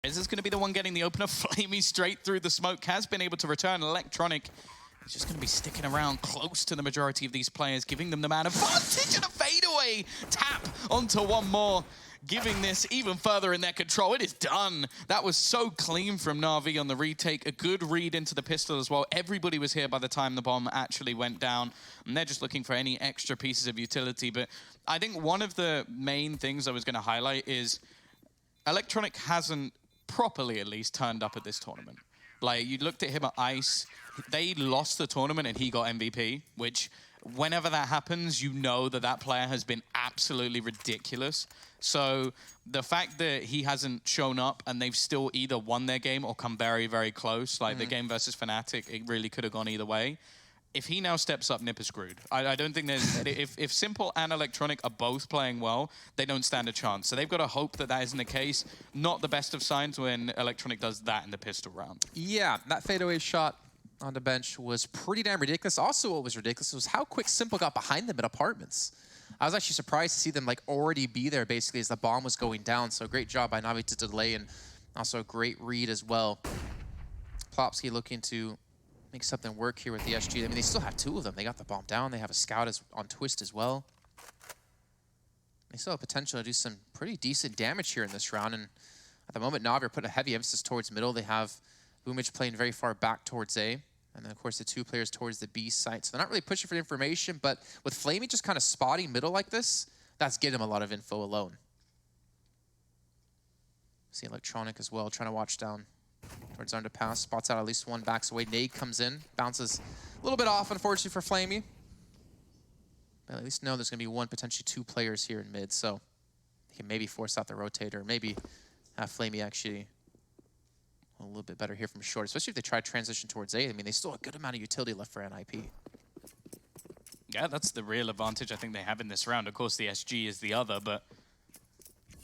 Rez is going to be the one getting the opener. Flamey straight through the smoke. Has been able to return. Electronic is just going to be sticking around close to the majority of these players, giving them the man advantage and a fadeaway tap onto one more, giving this even further in their control. It is done. That was so clean from Navi on the retake. A good read into the pistol as well. Everybody was here by the time the bomb actually went down, and they're just looking for any extra pieces of utility. But I think one of the main things I was going to highlight is Electronic hasn't properly, at least, turned up at this tournament. Like, you looked at him at ICE, they lost the tournament and he got MVP, which whenever that happens, you know that that player has been absolutely ridiculous. So the fact that he hasn't shown up and they've still either won their game or come very, very close, like the game versus Fnatic, it really could have gone either way. If he now steps up, Nip is screwed. I don't think there's... if Simple and Electronic are both playing well, they don't stand a chance. So they've got to hope that that isn't the case. Not the best of signs when Electronic does that in the pistol round. Yeah, that fadeaway shot on the bench was pretty damn ridiculous. Also, what was ridiculous was how quick Simple got behind them at apartments. I was actually surprised to see them like already be there basically as the bomb was going down. So great job by Navi to delay, and also a great read as well. Plopsky looking to make something work here with the SG. I mean, they still have two of them. They got the bomb down. They have a scout on twist as well. They still have potential to do some pretty decent damage here in this round. And at the moment, Navi are putting a heavy emphasis towards middle. They have MAhvMh playing very far back towards A. And then, of course, the two players towards the B site. So they're not really pushing for the information, but with Flamey just kind of spotting middle like this, that's getting them a lot of info alone. See Electronic as well, trying to watch down towards underpass, spots out at least one, backs away. Nade comes in, bounces a little bit off, unfortunately, for Flamey. But at least know there's going to be one, potentially two players here in mid, so they can maybe force out the rotator, maybe have Flamey actually a little bit better here from short, especially if they try to transition towards A. I mean, they still have a good amount of utility left for NIP. Yeah, that's the real advantage I think they have in this round. Of course, the SG is the other, but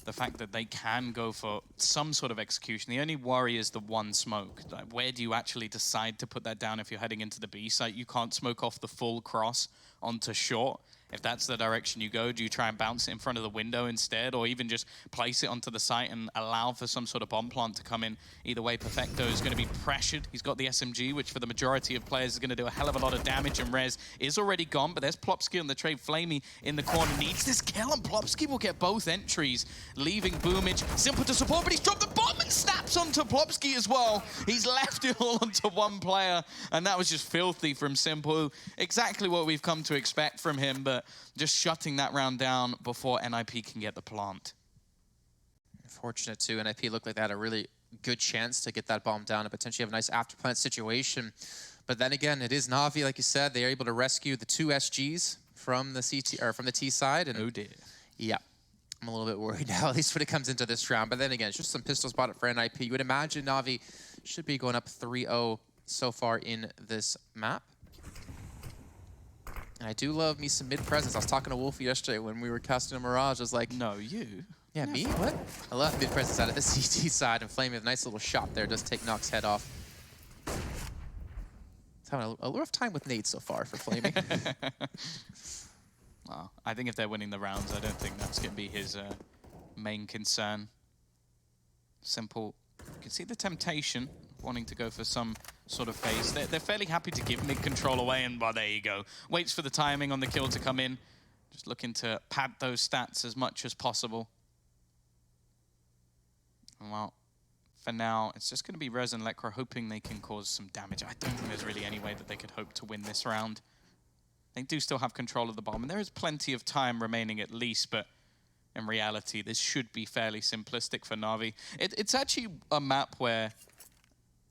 the fact that they can go for some sort of execution. The only worry is the one smoke. Like, where do you actually decide to put that down if you're heading into the B site? You can't smoke off the full cross onto short. If that's the direction you go, do you try and bounce it in front of the window instead, or even just place it onto the site and allow for some sort of bomb plant to come in? Either way, Perfecto is going to be pressured. He's got the SMG, which for the majority of players is going to do a hell of a lot of damage, and Rez is already gone, but there's Plopsky on the trade. Flamey in the corner needs this kill, and Plopsky will get both entries, leaving MAhvMh Simple to support, but he's dropped the bomb and snaps onto Plopsky as well. He's left it all onto one player, and that was just filthy from Simple. Exactly what we've come to expect from him, but just shutting that round down before NIP can get the plant. Unfortunate too. NIP looked like they had a really good chance to get that bomb down and potentially have a nice after plant situation. But then again, it is Navi, like you said. They are able to rescue the two SGs from the CT or from the T side. And oh dear. Yeah, I'm a little bit worried now, at least when it comes into this round. But then again, it's just some pistol spotted for NIP. You would imagine Navi should be going up 3-0 so far in this map. And I do love me some mid-presence. I was talking to Wolfie yesterday when we were casting a Mirage. I was like, no, you? Yeah, me? What? I love mid-presence out of the CT side, and Flamey with a nice little shot there does take Nox's head off. It's having a rough time with nades so far for Flamey. Well, I think if they're winning the rounds, I don't think that's going to be his main concern. Simple. You can see the temptation, wanting to go for some sort of phase. They're fairly happy to give mid-control away, and well, there you go. Waits for the timing on the kill to come in. Just looking to pad those stats as much as possible. Well, for now, it's just going to be Rez and Lekra hoping they can cause some damage. I don't think there's really any way that they could hope to win this round. They do still have control of the bomb, and there is plenty of time remaining at least, but in reality, this should be fairly simplistic for Navi. It's actually a map where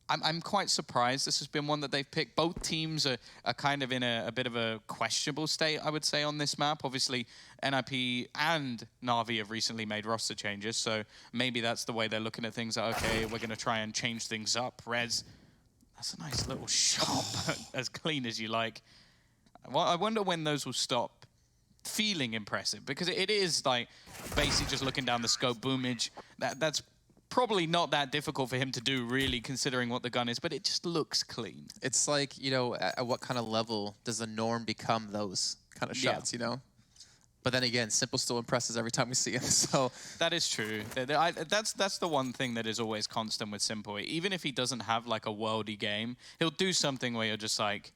I'm quite surprised this has been one that they've picked. Both teams are kind of in a bit of a questionable state, I would say, on this map. Obviously, NIP and Navi have recently made roster changes, so maybe that's the way they're looking at things. Like, okay, we're going to try and change things up. Rez, that's a nice little shot, as clean as you like. Well, I wonder when those will stop feeling impressive, because it is like basically just looking down the scope. MAhvMh, that's probably not that difficult for him to do, really, considering what the gun is, but it just looks clean. It's like, you know, at what kind of level does the norm become those kind of shots, you know? But then again, Simple still impresses every time we see him. So that is true. That's the one thing that is always constant with Simple. Even if he doesn't have like a worldy game, he'll do something where you're just like,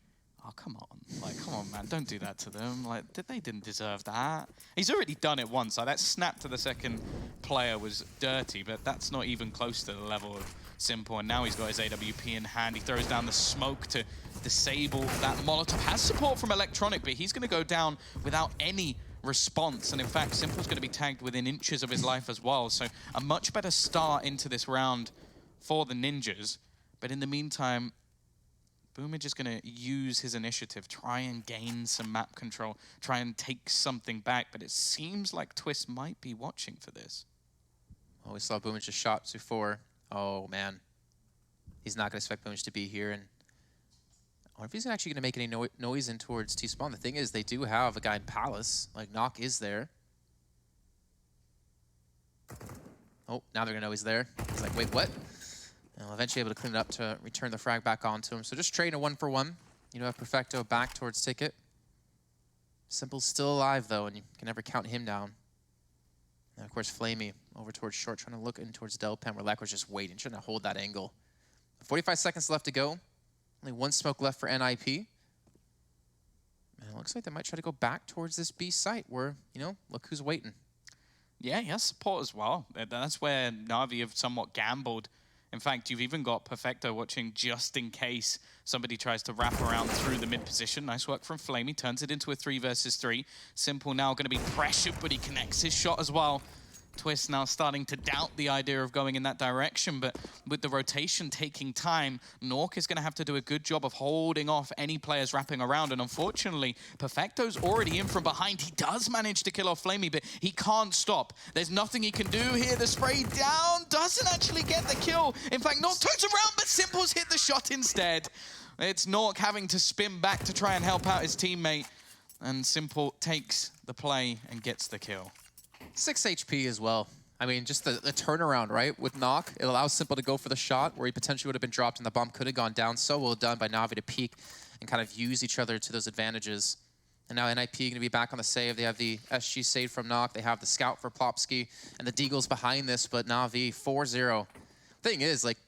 oh, come on. Like, come on, man. Don't do that to them. Like, they didn't deserve that. He's already done it once. Like, that snap to the second player was dirty, but that's not even close to the level of Simple. And now he's got his AWP in hand. He throws down the smoke to disable that Molotov. Has support from Electronic, but he's going to go down without any response. And in fact, Simple's going to be tagged within inches of his life as well. So a much better start into this round for the Ninjas. But in the meantime, BoomH is going to use his initiative, try and gain some map control, try and take something back, but it seems like Twist might be watching for this. Oh, we saw BoomH just shot to 4. Oh, man. He's not going to expect BoomH to be here, and I wonder if he's actually going to make any noise in towards T-spawn. The thing is, they do have a guy in Palace. Like, Knock is there. Oh, now they're going to know he's there. He's like, wait, what? And we'll eventually be able to clean it up to return the frag back onto him. So just trading a 1-for-1. You know, have Perfecto back towards Ticket. Simple's still alive, though, and you can never count him down. And, of course, Flamey over towards short, trying to look in towards Delpen, where Lek was just waiting, trying to hold that angle. 45 seconds left to go. Only one smoke left for NIP. And it looks like they might try to go back towards this B site where, you know, look who's waiting. Yeah, he has support as well. That's where Navi have somewhat gambled. In fact, you've even got Perfecto watching just in case somebody tries to wrap around through the mid position. Nice work from Flamey. Turns it into a 3 versus 3. Simple now going to be pressured, but he connects his shot as well. Twist now starting to doubt the idea of going in that direction, but with the rotation taking time, Nork is going to have to do a good job of holding off any players wrapping around, and unfortunately, Perfecto's already in from behind. He does manage to kill off Flamey, but he can't stop. There's nothing he can do here. The spray down doesn't actually get the kill. In fact, Nork turns around, but Simple's hit the shot instead. It's Nork having to spin back to try and help out his teammate, and Simple takes the play and gets the kill. 6 HP as well. I mean, just the turnaround, right? With Knock, it allows Simple to go for the shot where he potentially would have been dropped and the bomb could have gone down. So well done by Navi to peek and kind of use each other to those advantages. And now NIP going to be back on the save. They have the SG save from Knock. They have the scout for Plopsky and the Deagles behind this, but Navi 4-0. Thing is, like,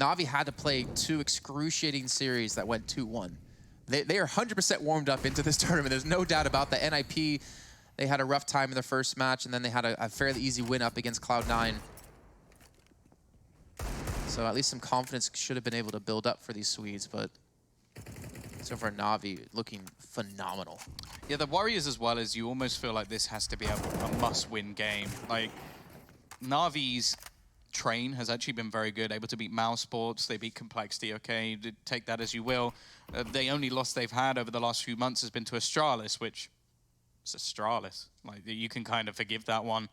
Navi had to play 2 excruciating series that went 2-1. They are 100% warmed up into this tournament. There's no doubt about the NIP. They had a rough time in the first match, and then they had a fairly easy win up against Cloud9. So at least some confidence should have been able to build up for these Swedes, but so far Navi looking phenomenal. Yeah, the worry is as well as you almost feel like this has to be a must-win game. Like, Navi's train has actually been very good, able to beat Mouse Sports, they beat Complexity, okay, take that as you will. The only loss they've had over the last few months has been to Astralis, which... it's Astralis. Like, you can kind of forgive that one.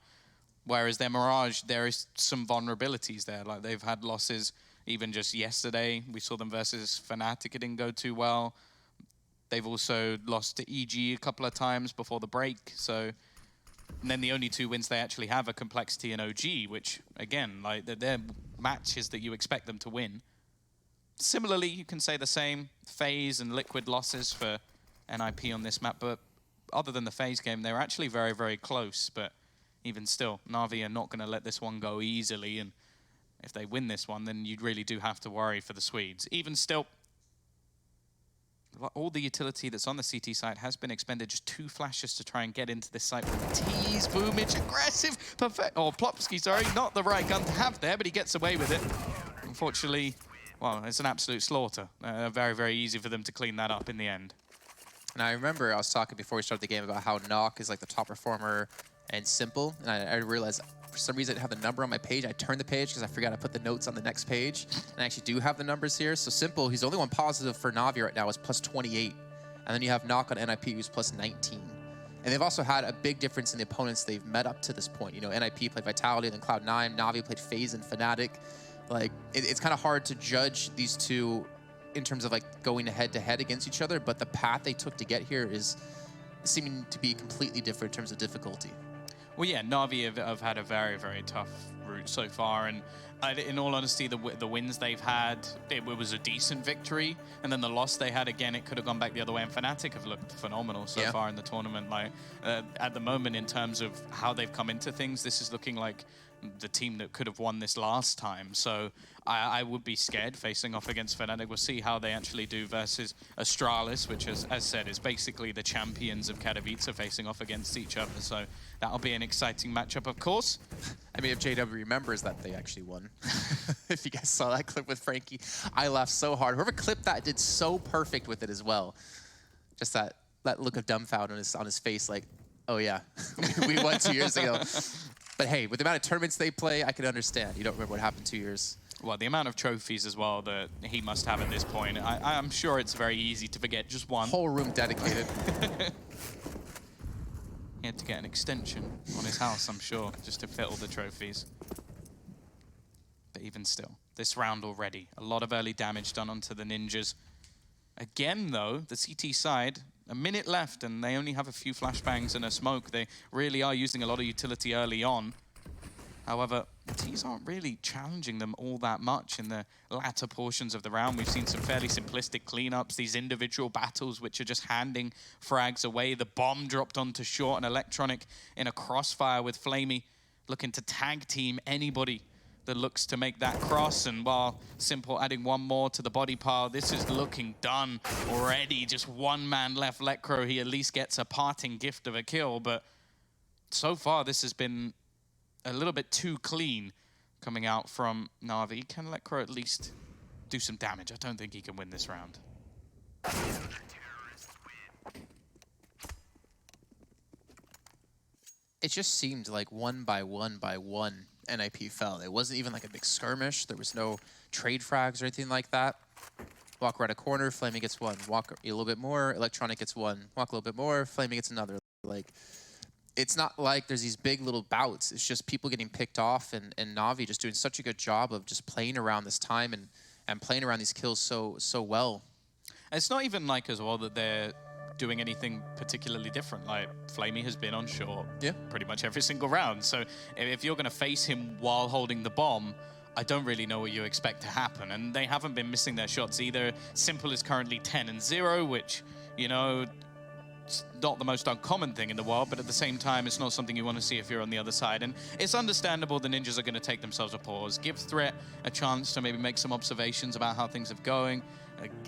Whereas their Mirage, there is some vulnerabilities there. Like, they've had losses even just yesterday. We saw them versus Fnatic. It didn't go too well. They've also lost to EG a couple of times before the break. So, and then the only 2 wins they actually have are Complexity and OG, which, again, like, they're matches that you expect them to win. Similarly, you can say the same. FaZe and Liquid losses for NIP on this map, but other than the FaZe game, they're actually very, very close. But even still, Navi are not going to let this one go easily. And if they win this one, then you really do have to worry for the Swedes. Even still, all the utility that's on the CT side has been expended. Just 2 flashes to try and get into this site. Tease, BoomH, aggressive, perfect. Oh, Plopsky, sorry, not the right gun to have there, but he gets away with it. Unfortunately, well, it's an absolute slaughter. Very, very easy for them to clean that up in the end. And I remember I was talking before we started the game about how Knock is like the top performer and Simple. And I realized for some reason I didn't have the number on my page. I turned the page because I forgot to put the notes on the next page. And I actually do have the numbers here. So Simple, he's the only one positive for Navi right now, is plus 28. And then you have Knock on NIP, who's plus 19. And they've also had a big difference in the opponents they've met up to this point. You know, NIP played Vitality, then Cloud9. Navi played FaZe and Fnatic. Like, it's kind of hard to judge these two in terms of like going head-to-head against each other, but the path they took to get here is seeming to be completely different in terms of difficulty. Well, yeah, Navi have had a very, very tough route so far, and in all honesty, the wins they've had, it was a decent victory, and then the loss they had, again, it could have gone back the other way, and Fnatic have looked phenomenal so far in the tournament. Like, at the moment, in terms of how they've come into things, this is looking like the team that could have won this last time. So I would be scared facing off against Fnatic. We'll see how they actually do versus Astralis, which, as said, is basically the champions of Katowice facing off against each other. So that'll be an exciting matchup, of course. I mean, if JW remembers that they actually won. If you guys saw that clip with Frankie, I laughed so hard. Whoever clipped that did so perfect with it as well. Just that look of dumbfound on his face, like, oh yeah, we won 2 years ago. But hey, with the amount of tournaments they play, I can understand. You don't remember what happened 2 years. Well, the amount of trophies as well that he must have at this point, I'm sure it's very easy to forget just one. Whole room dedicated. He had to get an extension on his house, I'm sure, just to fit all the trophies. But even still, this round already, a lot of early damage done onto the Ninjas. Again, though, the CT side, a minute left, and they only have a few flashbangs and a smoke. They really are using a lot of utility early on. However, the T's aren't really challenging them all that much in the latter portions of the round. We've seen some fairly simplistic cleanups, these individual battles which are just handing frags away. The bomb dropped onto short, and Electronic in a crossfire with Flamey, looking to tag team anybody that looks to make that cross. And while Simple adding one more to the body pile, this is looking done already. Just one man left. Letcro, he at least gets a parting gift of a kill, but so far this has been a little bit too clean coming out from Navi. Can Letcro at least do some damage? I don't think he can win this round. It just seemed like one by one NIP fell. It wasn't even like a big skirmish. There was no trade frags or anything like that. Walk right a corner, Flaming gets one. Walk a little bit more, Electronic gets one. Walk a little bit more, Flaming gets another. Like, it's not like there's these big little bouts. It's just people getting picked off, and Navi just doing such a good job of just playing around this time and playing around these kills so well. It's not even like as well that they're doing anything particularly different. Like, Flamey has been on short pretty much every single round. So if you're going to face him while holding the bomb, I don't really know what you expect to happen. And they haven't been missing their shots either. Simple is currently 10-0, which, you know, it's not the most uncommon thing in the world, but at the same time, it's not something you want to see if you're on the other side. And it's understandable the Ninjas are going to take themselves a pause, give Threat a chance to maybe make some observations about how things are going,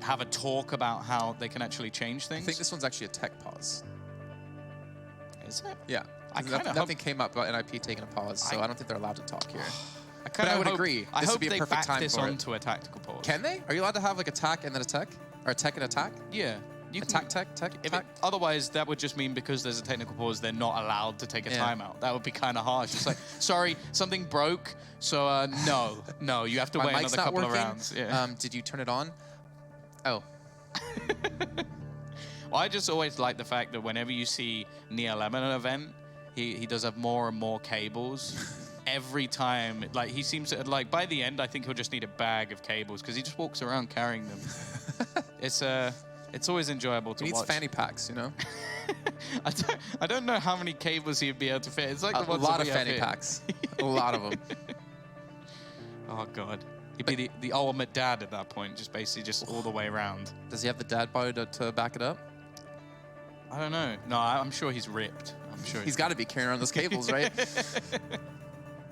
have a talk about how they can actually change things. I think this one's actually a tech pause. Is it? Yeah. Nothing came up about NIP taking a pause, so I don't think they're allowed to talk here. I would agree. I this hope would be a they perfect back time this for onto a tactical pause. Can they? Are you allowed to have like attack and then attack? Or attack and attack? Yeah. You attack. Otherwise, that would just mean because there's a technical pause, they're not allowed to take a timeout. That would be kind of harsh. It's like, sorry, something broke, so no, you have to wait another couple of rounds. Yeah. Did you turn it on? Oh. Well, I just always like the fact that whenever you see Neil-Em at an event, he does have more and more cables. Every time, like, he seems to, like, by the end, I think he'll just need a bag of cables because he just walks around carrying them. It's always enjoyable to watch. He needs fanny packs, you know? I don't know how many cables he'd be able to fit. It's like a lot of fanny packs. A lot of them. Oh, God. He'd be the ultimate dad at that point, just basically just all the way around. Does he have the dad body to back it up? I don't know. No, I'm sure he's ripped. I'm sure he's got to be carrying around those cables, right?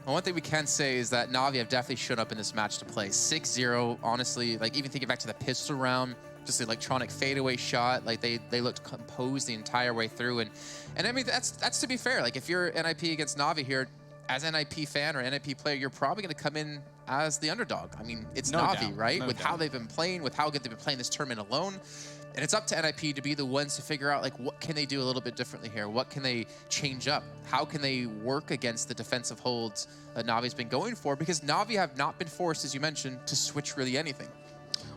Well, one thing we can say is that Navi have definitely shown up in this match to play. 6-0, honestly, like even thinking back to the pistol round, just the electronic fadeaway shot, like they looked composed the entire way through. And I mean, that's to be fair. Like if you're NIP against Navi here, as an NIP fan or NIP player, you're probably going to come in as the underdog. I mean, it's Navi, right? With how they've been playing, with how good they've been playing this tournament alone. And it's up to NIP to be the ones to figure out, like, what can they do a little bit differently here? What can they change up? How can they work against the defensive holds that Navi's been going for? Because Navi have not been forced, as you mentioned, to switch really anything.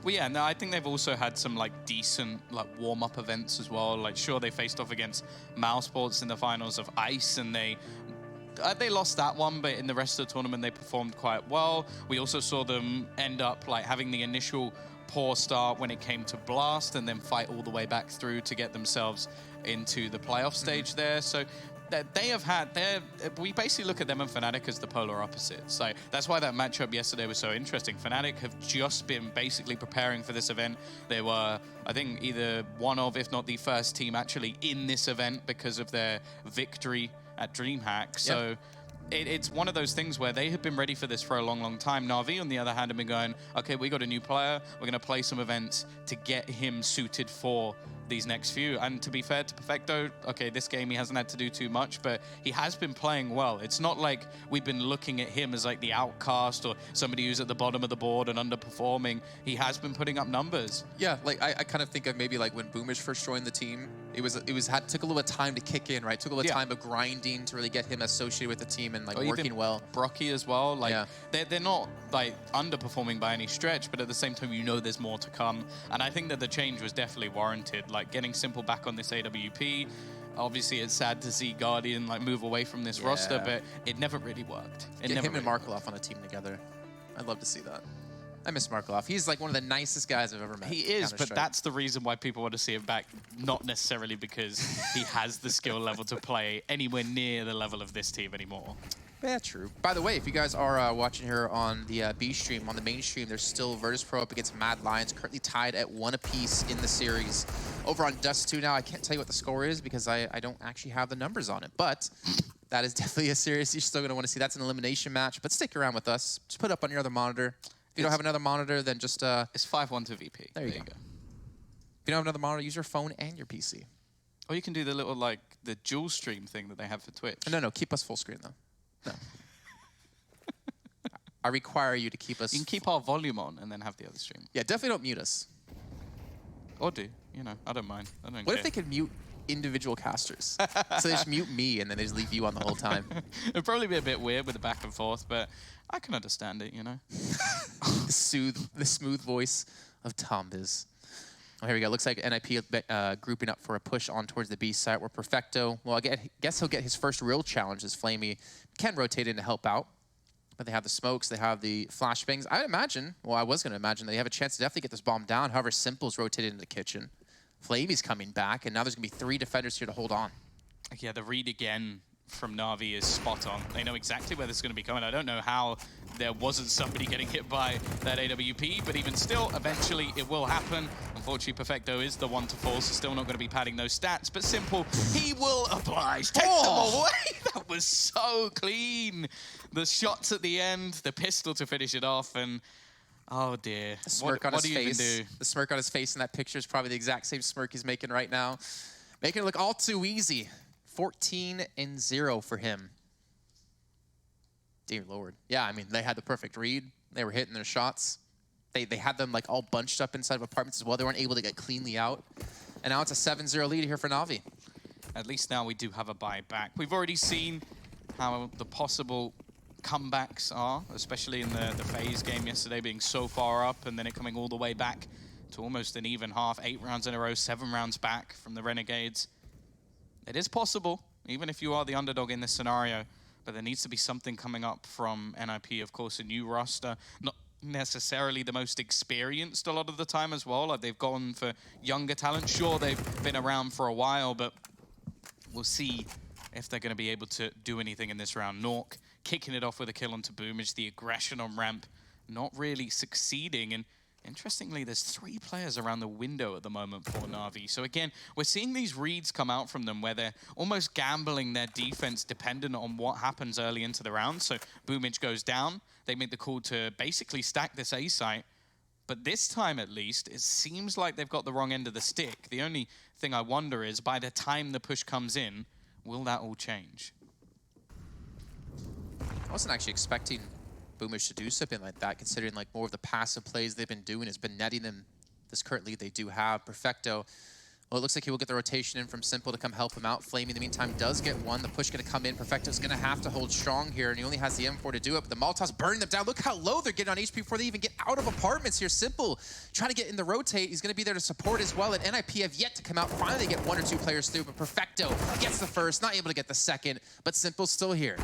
Well, yeah, no, I think they've also had some, like, decent, like, warm-up events as well. Like, sure, they faced off against mousesports in the finals of ICE, and they lost that one, but in the rest of the tournament, they performed quite well. We also saw them end up, like, having the initial poor start when it came to Blast and then fight all the way back through to get themselves into the playoff stage there. So they have had, we basically look at them and Fnatic as the polar opposites. So that's why that matchup yesterday was so interesting. Fnatic have just been basically preparing for this event. They were, I think, either one of, if not the first team actually in this event because of their victory at DreamHack. So it's one of those things where they have been ready for this for a long, long time. Navi, on the other hand, have been going, okay, we got a new player. We're going to play some events to get him suited for these next few. And to be fair to Perfecto, okay, this game he hasn't had to do too much, but he has been playing well. It's not like we've been looking at him as like the outcast or somebody who's at the bottom of the board and underperforming. He has been putting up numbers. Yeah, like I kind of think of maybe like when BoomH first joined the team, took a little bit of time to kick in, right? Took a little time of grinding to really get him associated with the team and like working well. Brocky as well, like they're not like underperforming by any stretch, but at the same time, you know there's more to come. And I think that the change was definitely warranted. Like getting Simple back on this AWP. Obviously, it's sad to see Guardian like move away from this roster, but it never really worked. Get him and Markloff on a team together. I'd love to see that. I miss Markloff. He's like one of the nicest guys I've ever met. He is, but that's the reason why people want to see him back, not necessarily because he has the skill level to play anywhere near the level of this team anymore. Yeah, true. By the way, if you guys are watching here on the B stream, on the main stream, there's still Virtus Pro up against Mad Lions, currently tied at 1 apiece in the series. Over on Dust 2 now, I can't tell you what the score is because I don't actually have the numbers on it, but that is definitely a series you're still going to want to see. That's an elimination match, but stick around with us. Just put it up on your other monitor. If you don't have another monitor, then just... it's 5-1 to VP. There you go. If you don't have another monitor, use your phone and your PC. Or you can do the little, like, the dual stream thing that they have for Twitch. No, keep us full screen, though. No. I require you to keep us... You can keep our volume on and then have the other stream. Yeah, definitely don't mute us. Or do. You know, I don't mind. I don't What care. if they could mute individual casters? So they just mute me and then they just leave you on the whole time. It'd probably be a bit weird with the back and forth, but I can understand it, you know? the smooth voice of Tombiz. Oh, here we go. Looks like NIP grouping up for a push on towards the B site where Perfecto, well, I guess he'll get his first real challenge as Flamey can rotate in to help out. But they have the smokes, they have the flashbangs. I imagine, well, I was going to imagine that they have a chance to definitely get this bomb down. However, Simple's rotated into the kitchen. Flamey's coming back, and now there's going to be 3 defenders here to hold on. Yeah, the read again from Navi is spot on. They know exactly where this is going to be coming. I don't know how there wasn't somebody getting hit by that AWP, but even still, eventually it will happen. Unfortunately, Perfecto is the one to fall, so still not going to be padding those stats, but Simple, he will oblige. Take them away! That was so clean. The shots at the end, the pistol to finish it off, and oh dear. The smirk on his face. The smirk on his face in that picture is probably the exact same smirk he's making right now. Making it look all too easy. 14-0 for him. Dear Lord. Yeah, I mean, they had the perfect read. They were hitting their shots. They had them like all bunched up inside of apartments as well. They weren't able to get cleanly out. And now it's a 7-0 lead here for Navi. At least now we do have a buyback. We've already seen how the possible comebacks are, especially in the FaZe game yesterday being so far up and then it coming all the way back to almost an even half. 8 rounds in a row, 7 rounds back from the Renegades. It is possible, even if you are the underdog in this scenario, but there needs to be something coming up from NIP. Of course, a new roster, not necessarily the most experienced a lot of the time as well. Like they've gone for younger talent. Sure, they've been around for a while, but we'll see if they're going to be able to do anything in this round. Nork kicking it off with a kill onto BoomH. The aggression on ramp not really succeeding, and interestingly, there's 3 players around the window at the moment for Navi. So again, we're seeing these reads come out from them where they're almost gambling their defense dependent on what happens early into the round. So BoomH goes down. They make the call to basically stack this A site. But this time, at least, it seems like they've got the wrong end of the stick. The only thing I wonder is, by the time the push comes in, will that all change? I wasn't actually expecting BoomH to do something like that, considering like more of the passive plays they've been doing has been netting them this current lead they do have. Perfecto, well, it looks like he will get the rotation in from Simple to come help him out. Flamey, in the meantime, does get one. The push going to come in. Perfecto's going to have to hold strong here, and he only has the M4 to do it, but the Molotov's burning them down. Look how low they're getting on HP before they even get out of apartments here. Simple trying to get in the rotate. He's going to be there to support as well, and NIP have yet to come out. Finally, they get 1 or 2 players through, but Perfecto gets the first, not able to get the second, but Simple's still here.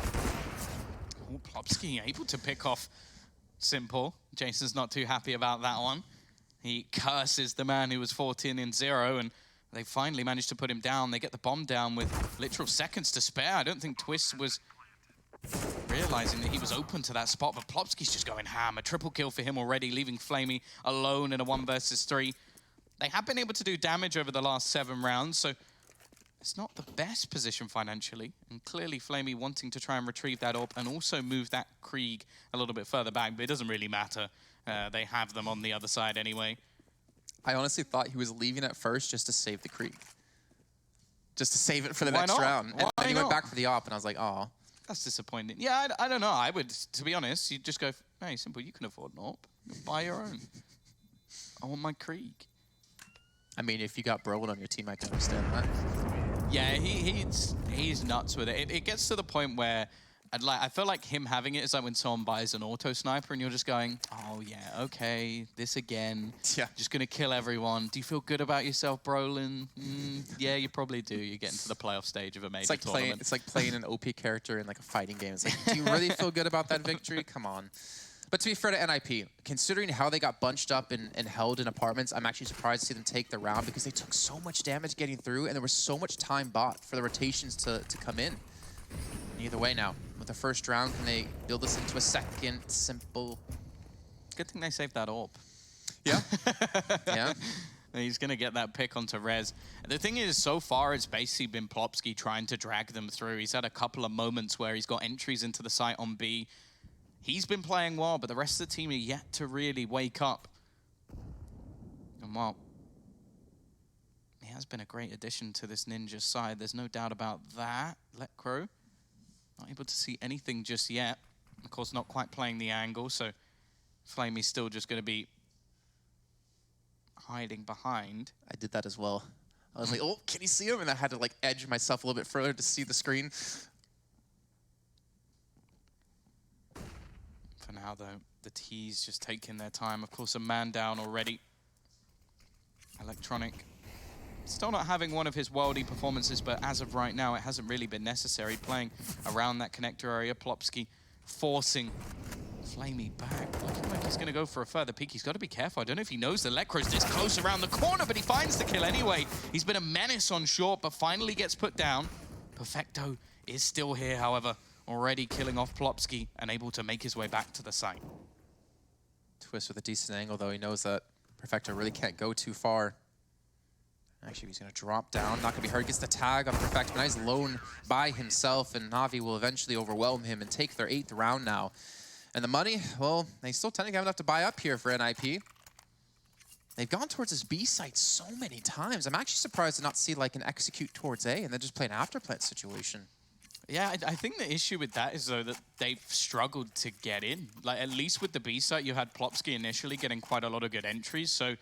Oh, Plopsky able to pick off Simple. Jason's not too happy about that one. He curses the man who was 14-0, and They finally managed to put him down. They get the bomb down with literal seconds to spare. I don't think Twist was realizing that he was open to that spot, but Plopsky's just going ham. A triple kill for him already, leaving flamie alone in a 1 versus 3. They have been able to do damage over the last 7 rounds, so it's not the best position financially. And clearly flamie wanting to try and retrieve that orb and also move that Krieg a little bit further back, but it doesn't really matter. They have them on the other side anyway. I honestly thought he was leaving at first just to save the Krieg. Just to save it for the next round. And then he went back for the op, and I was like, oh. That's disappointing. Yeah, I don't know. I would, to be honest, you'd just go, hey, simple, you can afford an op. Buy your own. I want my Krieg. I mean, if you got Brolin on your team, I can understand that. Yeah, he's nuts with it. It gets to the point where I feel like him having it is like when someone buys an auto sniper and you're just going, oh yeah, okay, this again. Yeah. Just gonna kill everyone. Do you feel good about yourself, Brolin? Yeah, you probably do. You get into the playoff stage of a major tournament. It's like playing an OP character in like a fighting game. It's like, do you really feel good about that victory? Come on. But to be fair to NIP, considering how they got bunched up and held in apartments, I'm actually surprised to see them take the round because they took so much damage getting through and there was so much time bought for the rotations to come in. Either way now, with the first round, can they build this into a second? Simple. Good thing they saved that orb. Yeah. Yeah. He's going to get that pick onto Rez. The thing is, so far, it's basically been Plopsky trying to drag them through. He's had a couple of moments where he's got entries into the site on B. He's been playing well, but the rest of the team are yet to really wake up. And well, he has been a great addition to this Ninja side. There's no doubt about that. Letcrow, not able to see anything just yet. Of course, not quite playing the angle, so flamie's still just going to be hiding behind. I did that as well. I was like, oh, can you see him? And I had to like edge myself a little bit further to see the screen. For now, though, the T's just taking their time. Of course, a man down already. Electronic still not having one of his worldy performances, but as of right now, it hasn't really been necessary. Playing around that connector area, Plopsky forcing flamie back. Looking like he's going to go for a further peek. He's got to be careful. I don't know if he knows the Lecro's this close around the corner, but he finds the kill anyway. He's been a menace on short, but finally gets put down. Perfecto is still here, however, already killing off Plopsky and able to make his way back to the site. Twist with a decent angle, though. He knows that Perfecto really can't go too far. Actually, he's going to drop down. Not going to be hurt. Gets the tag on Perfecto, but now he's alone by himself, and Navi will eventually overwhelm him and take their 8th round now. And the money, well, they still technically have enough to buy up here for NIP. They've gone towards this B site so many times. I'm actually surprised to not see like an execute towards A and then just play an afterplant situation. Yeah, I think the issue with that is, though, that they've struggled to get in. Like, at least with the B site, you had Plopsky initially getting quite a lot of good entries. So,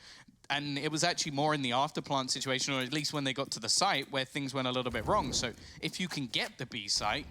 and it was actually more in the afterplant situation, or at least when they got to the site, where things went a little bit wrong. So if you can get the B site,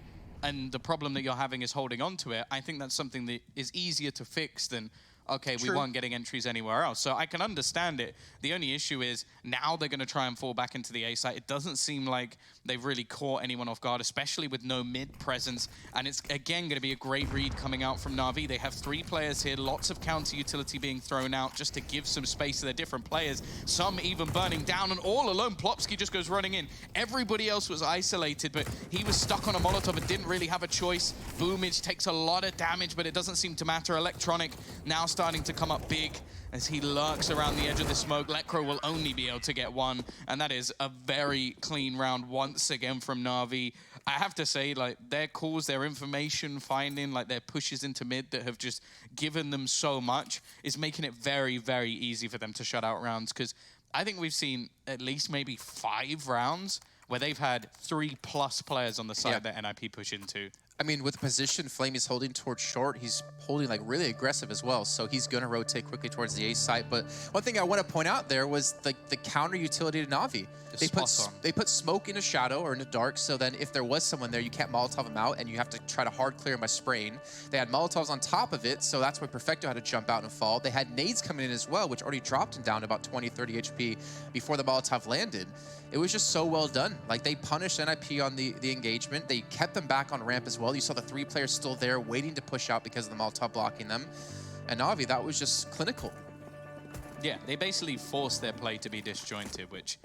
and the problem that you're having is holding on to it, I think that's something that is easier to fix than, okay, we weren't getting entries anywhere else. So I can understand it. The only issue is now they're going to try and fall back into the A site. It doesn't seem like they've really caught anyone off guard, especially with no mid presence. And it's, again, going to be a great read coming out from Navi. They have 3 players here, lots of counter utility being thrown out just to give some space to their different players. Some even burning down, and all alone, Plopsky just goes running in. Everybody else was isolated, but he was stuck on a Molotov and didn't really have a choice. Boomage takes a lot of damage, but it doesn't seem to matter. Electronic now starting to come up big as he lurks around the edge of the smoke. Letcrow will only be able to get 1, and that is a very clean round once again from Navi. I have to say, like, their calls, their information finding, like their pushes into mid that have just given them so much is making it very, very easy for them to shut out rounds, because I think we've seen at least maybe 5 rounds where they've had 3+ players on the side that NIP push into. I mean, with the position flamie's holding towards short, he's holding like really aggressive as well. So he's going to rotate quickly towards the A site. But one thing I want to point out there was the counter utility to Navi. They put smoke in a shadow or in the dark, so then if there was someone there, you can't Molotov them out, and you have to try to hard clear them by spraying. They had Molotovs on top of it, so that's why Perfecto had to jump out and fall. They had nades coming in as well, which already dropped him down to about 20, 30 HP before the Molotov landed. It was just so well done. Like, they punished NIP on the engagement. They kept them back on ramp as well. You saw the 3 players still there waiting to push out because of the Molotov blocking them. And Navi, that was just clinical. Yeah, they basically forced their play to be disjointed, which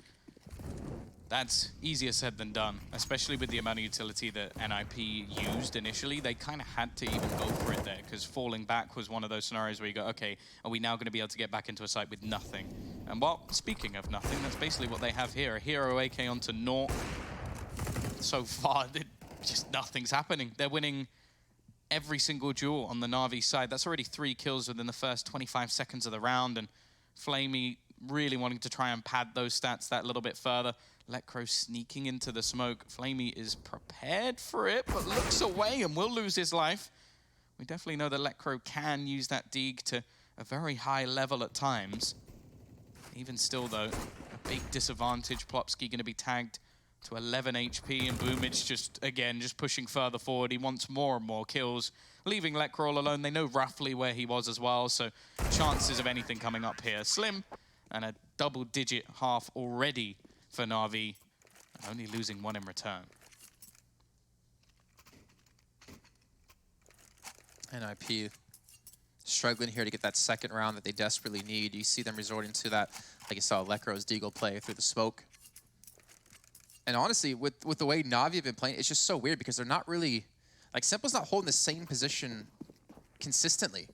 That's easier said than done, especially with the amount of utility that NIP used initially. They kind of had to even go for it there, because falling back was one of those scenarios where you go, okay, are we now going to be able to get back into a site with nothing? And well, speaking of nothing, that's basically what they have here. A hero AK onto naught. So far, just nothing's happening. They're winning every single duel on the Navi side. That's already 3 kills within the first 25 seconds of the round, and flamie really wanting to try and pad those stats that little bit further. Letcro sneaking into the smoke. flamie is prepared for it, but looks away and will lose his life. We definitely know that Letcro can use that dig to a very high level at times. Even still, though, a big disadvantage. Plopsky going to be tagged to 11 HP, and BoomH just pushing further forward. He wants more and more kills, leaving Letcro all alone. They know roughly where he was as well, so chances of anything coming up here slim, and a double-digit half already for Navi, only losing 1 in return. NIP struggling here to get that second round that they desperately need. You see them resorting to that, like you saw Letcro's deagle play through the smoke. And honestly, with the way Navi have been playing, it's just so weird because they're not really, like, Simple's not holding the same position consistently.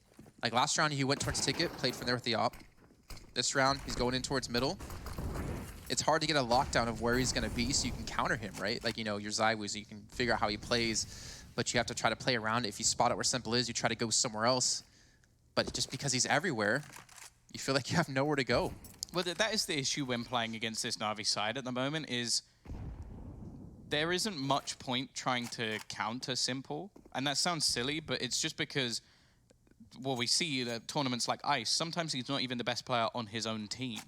Like last round, he went towards Ticket, played from there with the op. This round, he's going in towards middle. It's hard to get a lockdown of where he's going to be so you can counter him, right? Like, you know, your ZywOo, you can figure out how he plays, but you have to try to play around it. If you spot out where Simple is, you try to go somewhere else. But just because he's everywhere, you feel like you have nowhere to go. Well, that is the issue when playing against this Navi side at the moment, is there isn't much point trying to counter Simple. And that sounds silly, but it's just because, well, we see that tournaments like ICE, sometimes he's not even the best player on his own team.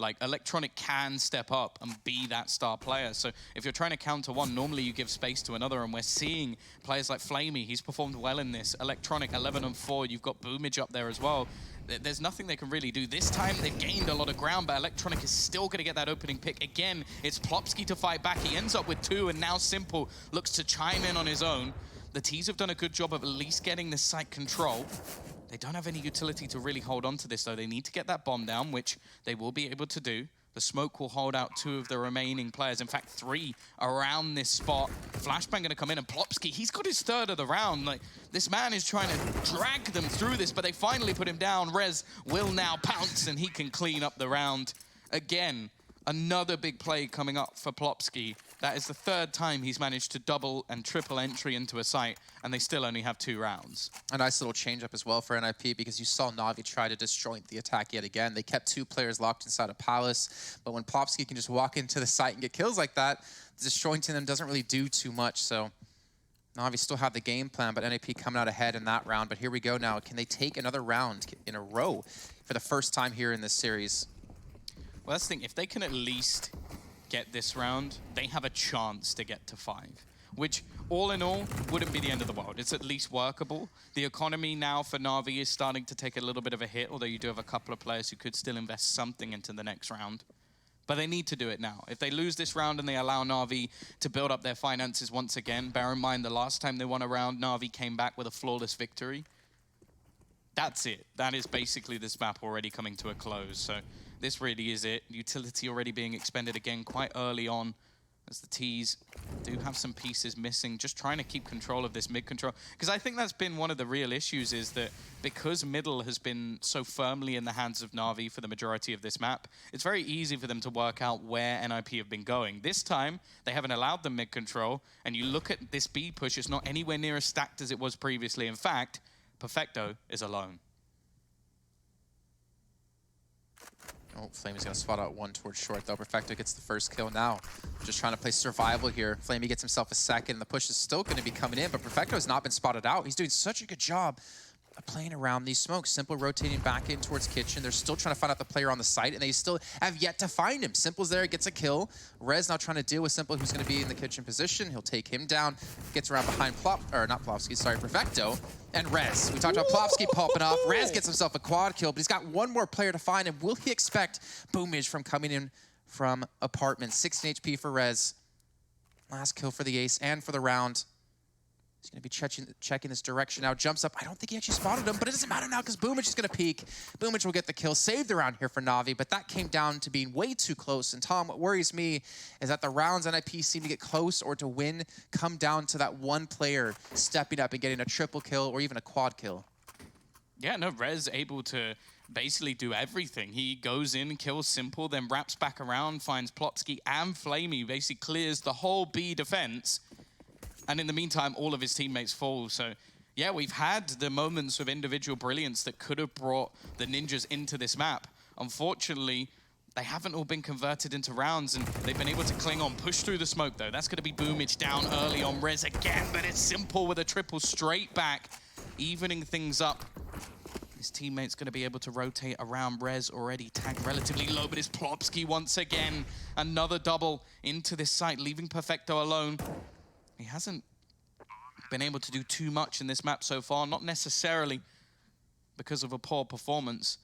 Like, Electronic can step up and be that star player. So if you're trying to counter one, normally you give space to another, and we're seeing players like flamie, he's performed well in this. Electronic, 11-4, you've got BoomH up there as well. There's nothing they can really do. This time, they've gained a lot of ground, but Electronic is still going to get that opening pick. Again, it's Plopsky to fight back. He ends up with 2, and now Simple looks to chime in on his own. The T's have done a good job of at least getting this site control. They don't have any utility to really hold on to this, though. They need to get that bomb down, which they will be able to do. The smoke will hold out 2 of the remaining players. In fact, 3 around this spot. Flashbang going to come in, and Plopsky, he's got his 3rd of the round. Like, this man is trying to drag them through this, but they finally put him down. Rez will now pounce, and he can clean up the round. Again, another big play coming up for Plopsky. That is the 3rd time he's managed to double and triple entry into a site, and they still only have 2 rounds. A nice little change-up as well for NIP, because you saw Navi try to disjoint the attack yet again. They kept 2 players locked inside a Palace, but when Plopsky can just walk into the site and get kills like that, disjointing them doesn't really do too much. So Navi still have the game plan, but NIP coming out ahead in that round. But here we go now. Can they take another round in a row for the first time here in this series? Well, that's the thing. If they can at least get this round, they have a chance to get to 5, which all in all wouldn't be the end of the world. It's at least workable. The economy now for Navi is starting to take a little bit of a hit, although you do have a couple of players who could still invest something into the next round. But they need to do it now. If they lose this round and they allow Navi to build up their finances once again, bear in mind the last time they won a round, Navi came back with a flawless victory. That's it. That is basically this map already coming to a close. So this really is it. Utility already being expended again quite early on, as the T's do have some pieces missing, just trying to keep control of this mid control. Because I think that's been one of the real issues, is that because middle has been so firmly in the hands of Navi for the majority of this map, it's very easy for them to work out where NIP have been going. This time, they haven't allowed them mid control, and you look at this B push, it's not anywhere near as stacked as it was previously. In fact, Perfecto is alone. Oh, flamie's going to spot out 1 towards short, though. Perfecto gets the first kill now. Just trying to play survival here. flamie gets himself a 2nd. The push is still going to be coming in, but Perfecto has not been spotted out. He's doing such a good job of playing around these smokes. Simple rotating back in towards kitchen. They're still trying to find out the player on the site, and they still have yet to find him. Simple's there, gets a kill. Rez now trying to deal with Simple, who's going to be in the kitchen position. He'll take him down. Gets around behind Perfecto. And Rez. We talked about Plopsky popping off. Rez gets himself a quad kill, but he's got 1 more player to find. And will he expect BoomH from coming in from apartment? 16 HP for Rez. Last kill for the ace and for the round. He's going to be checking this direction now. Jumps up. I don't think he actually spotted him, but it doesn't matter now because BoomH is going to peek. BoomH will get the kill. Saved the round here for Navi, but that came down to being way too close. And Tom, what worries me is that the rounds NIP seem to get close or to win come down to that one player stepping up and getting a triple kill or even a quad kill. Yeah, no, Rez able to basically do everything. He goes in, kills Simple, then wraps back around, finds Plopsky and Flamey, basically clears the whole B defense. And in the meantime, all of his teammates fall. So, yeah, we've had the moments of individual brilliance that could have brought the Ninjas into this map. Unfortunately, they haven't all been converted into rounds, and they've been able to cling on. Push through the smoke, though. That's going to be BoomH down early on Rez again, but it's Simple with a triple straight back, evening things up. His teammate's going to be able to rotate around. Rez already tagged relatively low, but it's Plopsky once again. Another double into this site, leaving Perfecto alone. He hasn't been able to do too much in this map so far, not necessarily because of a poor performance.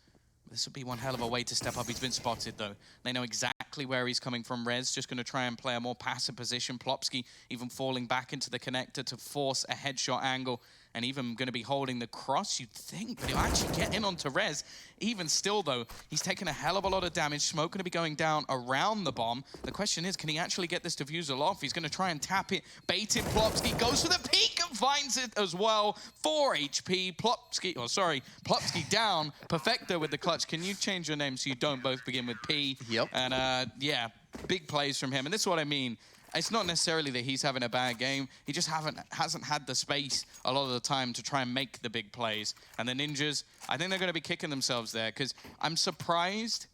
This would be one hell of a way to step up. He's been spotted, though. They know exactly where he's coming from. Rez just going to try and play a more passive position. Plopsky even falling back into the connector to force a headshot angle, and even going to be holding the cross, you'd think, but he'll actually get in onto Rez. Even still, though, he's taken a hell of a lot of damage. Smoke going to be going down around the bomb. The question is, can he actually get this diffuser off? He's going to try and tap it, bait it. Plopsky goes for the peek and finds it as well. 4 HP. Plopsky down. Perfecto with the clutch. Can you change your name so you don't both begin with P? Yep. And yeah, big plays from him. And this is what I mean. It's not necessarily that he's having a bad game. He just hasn't had the space a lot of the time to try and make the big plays. And the Ninjas, I think they're going to be kicking themselves there, because I'm surprised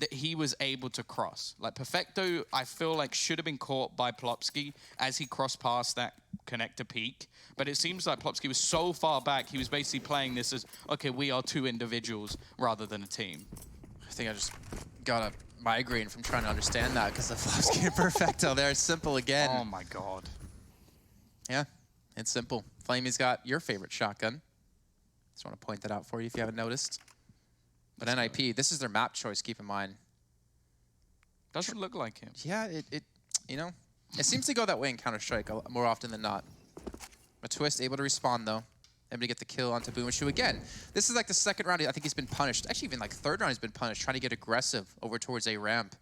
that he was able to cross. Like, Perfecto, I feel like should have been caught by Plopsky as he crossed past that connector peak. But it seems like Plopsky was so far back, he was basically playing this as, okay, we are two individuals rather than a team. I think I just got a migraine from trying to understand that because of Plopsky and Perfecto there. Simple again. Oh my god. Yeah, it's Simple. Flamey's got your favorite shotgun. Just want to point that out for you if you haven't noticed. But NIP, this is their map choice, keep in mind. Doesn't look like him. Yeah, it seems to go that way in Counter-Strike more often than not. A Twist able to respawn though. Able to get the kill onto BoomH, who again, this is like the second round I think he's been punished. Actually, even like third round he's been punished, trying to get aggressive over towards a ramp.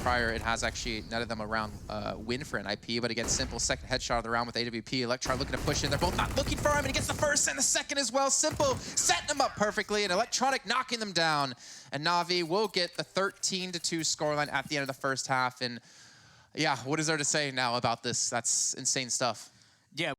Prior, it has actually netted them a round win for NIP, but again, Simple second headshot of the round with AWP. Electron looking to push in. They're both not looking for him, and he gets the first and the second as well. Simple setting them up perfectly, and Electronic knocking them down. And Navi will get the 13-2 scoreline at the end of the first half. And yeah, what is there to say now about this? That's insane stuff. Yeah.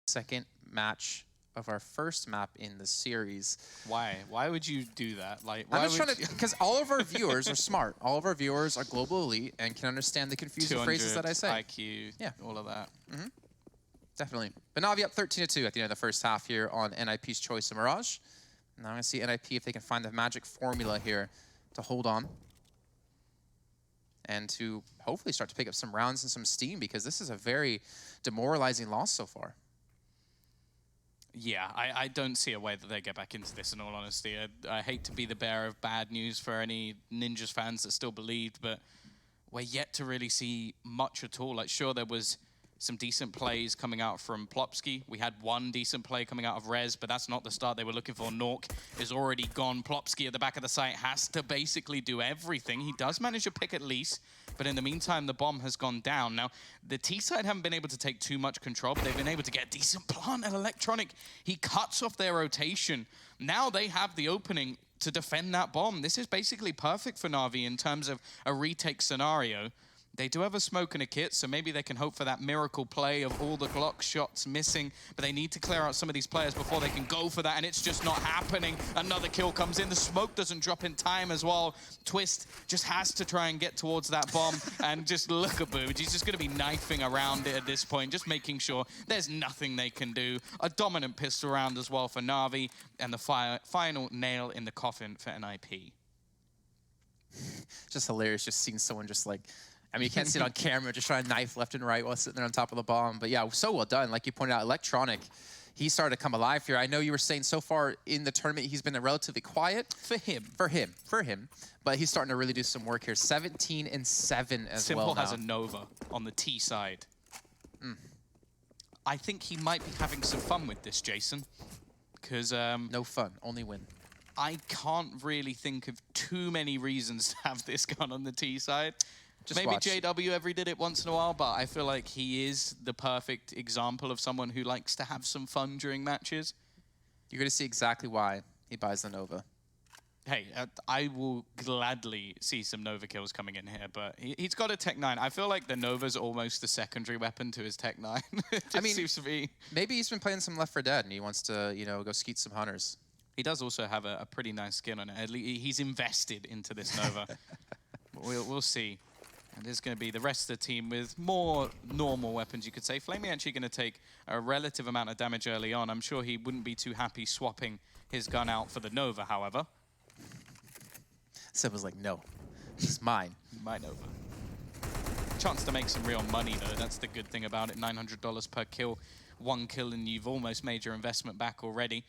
Second match of our first map in the series. Why? Why would you do that? Like, why I'm just would trying to, because all of our viewers are smart. All of our viewers are global elite and can understand the confusing phrases that I say. IQ, yeah, all of that. Definitely. But Navi up 13-2 at the end of the first half here on NIP's choice of Mirage. Now I'm going to see NIP if they can find the magic formula here to hold on and to hopefully start to pick up some rounds and some steam, because this is a very demoralizing loss so far. Yeah, I don't see a way that they get back into this, in all honesty. I hate to be the bearer of bad news for any Ninjas fans that still believed, but we're yet to really see much at all. Like, sure, there was some decent plays coming out from Plopsky. We had one decent play coming out of Rez, but that's not the start they were looking for. Nork is already gone. Plopsky at the back of the site has to basically do everything. He does manage a pick at least, but in the meantime, the bomb has gone down. Now, the T side haven't been able to take too much control, but they've been able to get a decent plant at Electronic. He cuts off their rotation. Now they have the opening to defend that bomb. This is basically perfect for Navi in terms of a retake scenario. They do have a smoke and a kit, so maybe they can hope for that miracle play of all the Glock shots missing, but they need to clear out some of these players before they can go for that, and it's just not happening. Another kill comes in. The smoke doesn't drop in time as well. Twist just has to try and get towards that bomb, and just look at Boobage. He's just going to be knifing around it at this point, just making sure there's nothing they can do. A dominant pistol round as well for Navi, and the final nail in the coffin for NIP. Just hilarious just seeing someone just like, I mean, you can't see it on camera, just trying to knife left and right while sitting there on top of the bomb. But yeah, so well done. Like you pointed out, Electronic, he started to come alive here. I know you were saying so far in the tournament, he's been relatively quiet. For him. But he's starting to really do some work here. 17-7 as Simple well now. has a Nova on the T side. I think he might be having some fun with this, Jason. Because no fun, only win. I can't really think of too many reasons to have this gun on the T side. Just maybe watch. JW every did it once in a while, but I feel like he is the perfect example of someone who likes to have some fun during matches. You're going to see exactly why he buys the Nova. Hey, I will gladly see some Nova kills coming in here, but he's got a Tech 9. I feel like the Nova's almost the secondary weapon to his Tech 9. I mean, seems to be. Maybe he's been playing some Left 4 Dead and he wants to, you know, go skeet some hunters. He does also have a pretty nice skin on it. At least he's invested into this Nova. We'll see. And there's going to be the rest of the team with more normal weapons, you could say. Flamey actually going to take a relative amount of damage early on. I'm sure he wouldn't be too happy swapping his gun out for the Nova, however. Seb was like, no, this is mine. My Nova. Chance to make some real money, though. That's the good thing about it. $900 per kill. One kill, and you've almost made your investment back already.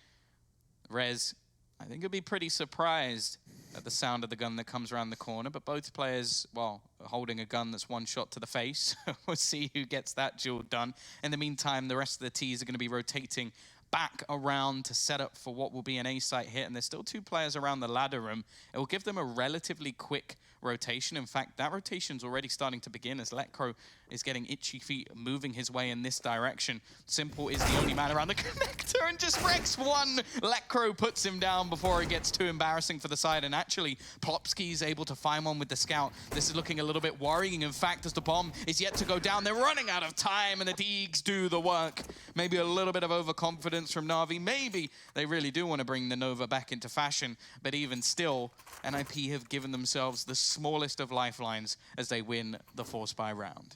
Rez, I think he'll be pretty surprised at the sound of the gun that comes around the corner, but both players, well, holding a gun that's one shot to the face. We'll see who gets that duel done. In the meantime, the rest of the Ts are going to be rotating back around to set up for what will be an A-site hit, and there's still two players around the ladder room. It will give them a relatively quick rotation. In fact, that rotation's already starting to begin as Letcro is getting itchy feet, moving his way in this direction. Simple is the only man around the connector and just wrecks one. Letcro puts him down before it gets too embarrassing for the side, and actually, Plopsky is able to find one with the scout. This is looking a little bit worrying, in fact, as the bomb is yet to go down. They're running out of time, and the Deegs do the work. Maybe a little bit of overconfidence from Navi. Maybe they really do want to bring the Nova back into fashion, but even still, NIP have given themselves the smallest of lifelines as they win the 4-spy round.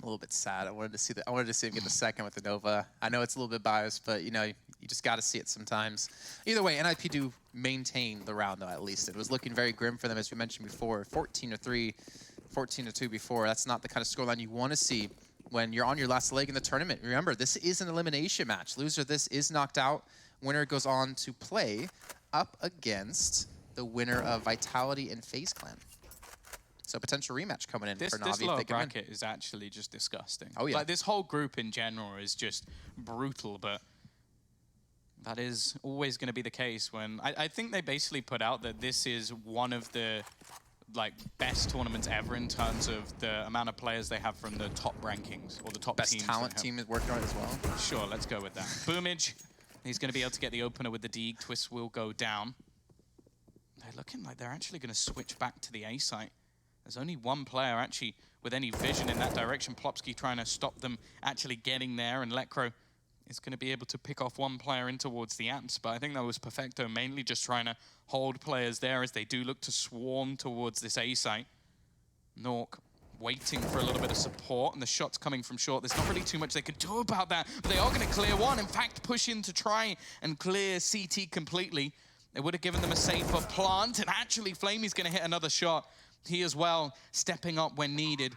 A little bit sad. I wanted to see that. I wanted to see him get the second with the Nova. I know it's a little bit biased, but you know, you just got to see it sometimes. Either way, NIP do maintain the round, though. At least it was looking very grim for them, as we mentioned before. 14-3, 14-2 before. That's not the kind of scoreline you want to see when you're on your last leg in the tournament. Remember, this is an elimination match. Loser, this is knocked out. Winner goes on to play up against the winner of Vitality and FaZe Clan. So potential rematch coming in for Navi. This lower bracket is actually just disgusting. Oh yeah. Like this whole group in general is just brutal, but that is always going to be the case when I think they basically put out that this is one of the best tournaments ever in terms of the amount of players they have from the top rankings or the top best teams. talent team is working on it as well. Sure, let's go with that. Boomage, he's going to be able to get the opener with the Deeg. Twist will go down. They're looking like they're actually going to switch back to the A site There's only one player actually with any vision in that direction. Plopsky trying to stop them actually getting there, and Lekro is going to be able to pick off one player in towards the apps. But I think that was Perfecto mainly just trying to hold players there as they do look to swarm towards this A site. Nork waiting for a little bit of support, and the shot's coming from short. There's not really too much they can do about that, but they are going to clear one. In fact, push in to try and clear CT completely. It would have given them a safer plant, and actually Flamey's going to hit another shot. He as well, stepping up when needed.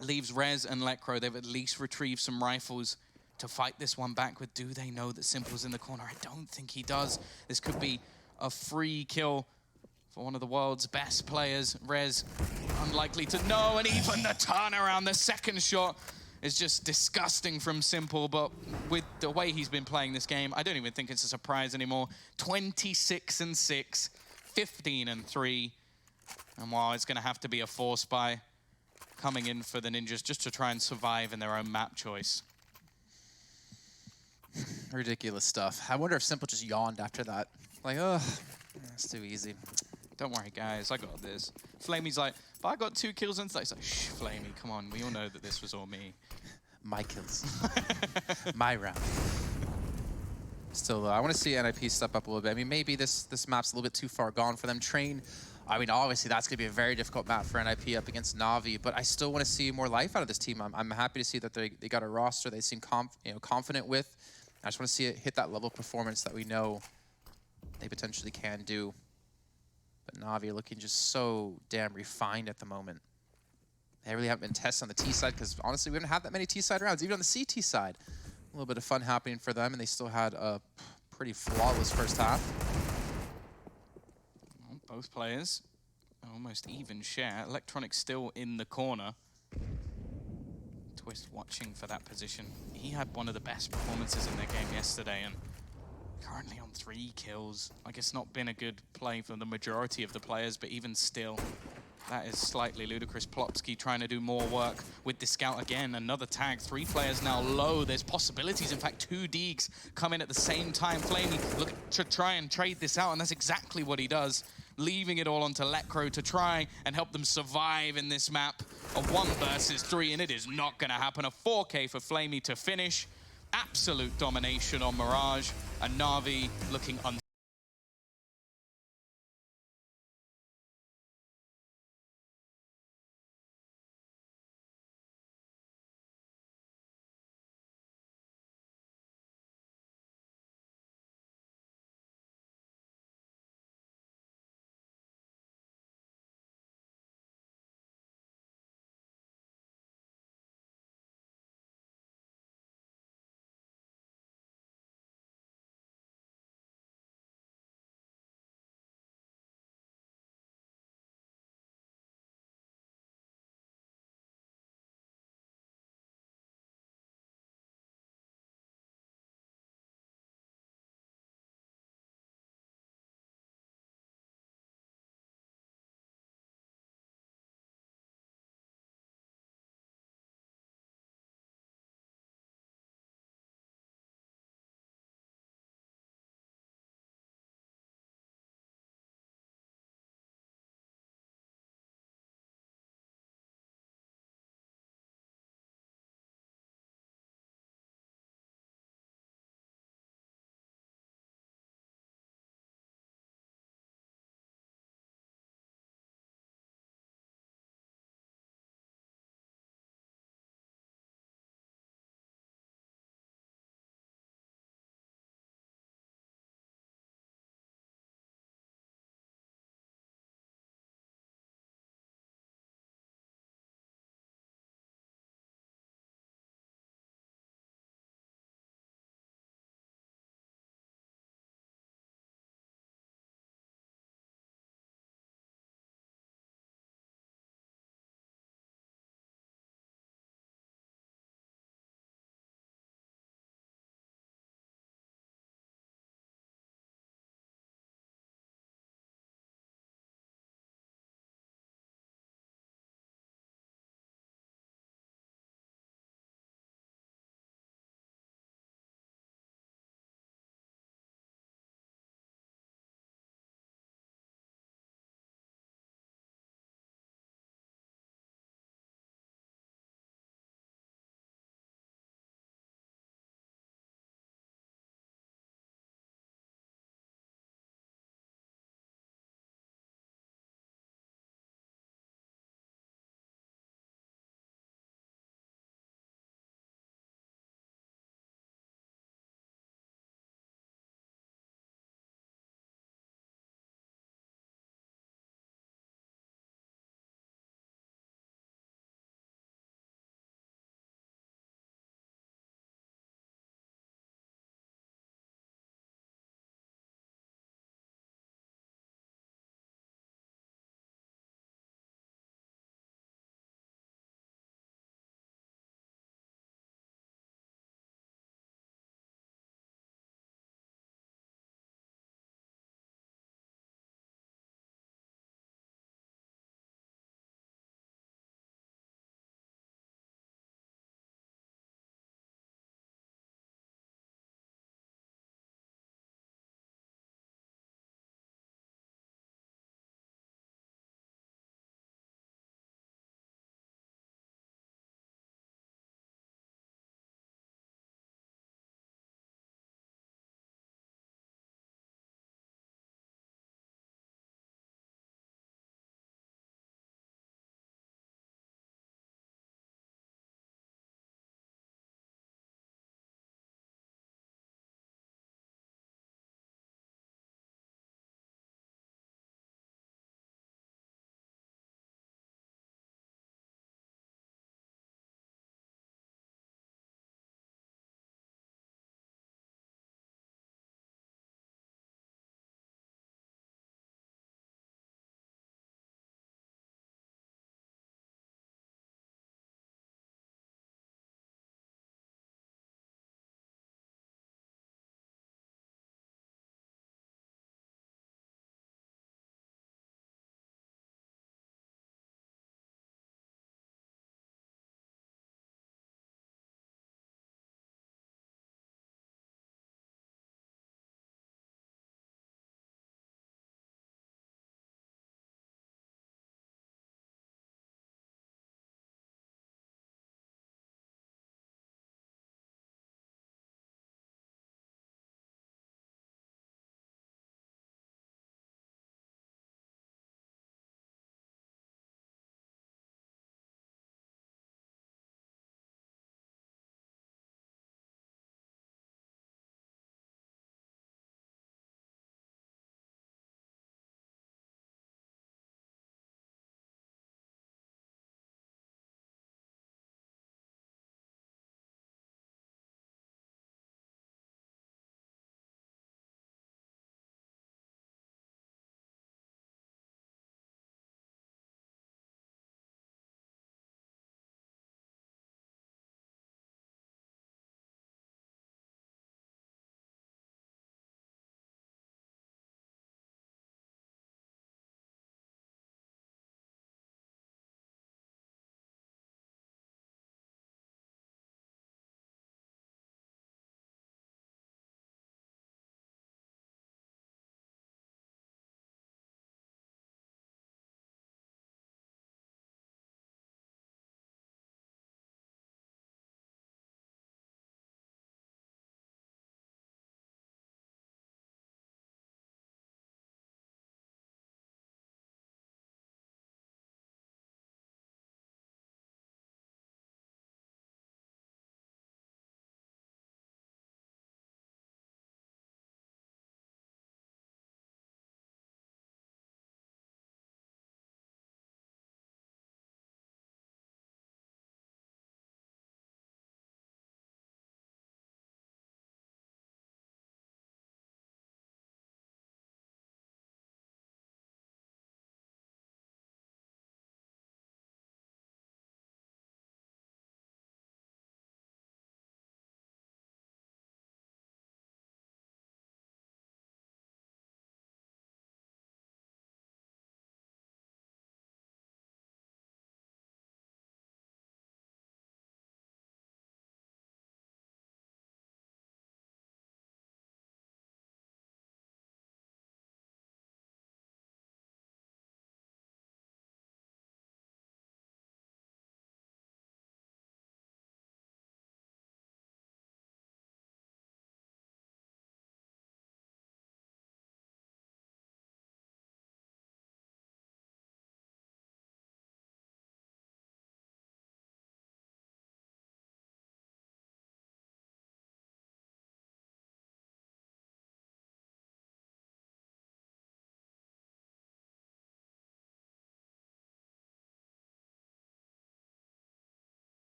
Leaves Rez and Lekro. They've at least retrieved some rifles to fight this one back with. Do they know that Simple's in the corner? I don't think he does. This could be a free kill for one of the world's best players. Rez, unlikely to know, and even the turnaround, the second shot is just disgusting from Simple, but with the way he's been playing this game, I don't even think it's a surprise anymore. 26-6, 15-3. And while it's going to have to be a force buy coming in for the Ninjas just to try and survive in their own map choice. Ridiculous stuff. I wonder if Simple just yawned after that. Like, oh, that's too easy. Don't worry, guys, I got this. Flamey's like, but I got 2 kills and it's like, shh, Flamey, come on, we all know that this was all me. My kills. My round. Still, I want to see NIP step up a little bit. I mean, maybe this map's a little bit too far gone for them. Train, I mean, obviously that's going to be a very difficult map for NIP up against Navi, but I still want to see more life out of this team. I'm happy to see that they got a roster they seem confident with. I just want to see it hit that level of performance that we know they potentially can do. But Navi are looking just so damn refined at the moment. They really haven't been tested on the T side because honestly, we haven't had that many T side rounds, even on the CT side. A little bit of fun happening for them, and they still had a pretty flawless first half. Well, both players almost even share. Electronic still in the corner. Twist watching for that position. He had one of the best performances in their game yesterday, and currently on 3 kills. I guess not been a good play for the majority of the players, but even still, that is slightly ludicrous. Plopsky trying to do more work with the scout again. Another tag, 3 players now low. There's possibilities. In fact, 2 Deegs come in at the same time. Flamey look to try and trade this out, and that's exactly what he does. Leaving it all onto Lekro to try and help them survive in this map of 1 versus 3, and it is not going to happen. A 4K for Flamey to finish. Absolute domination on Mirage, and Navi looking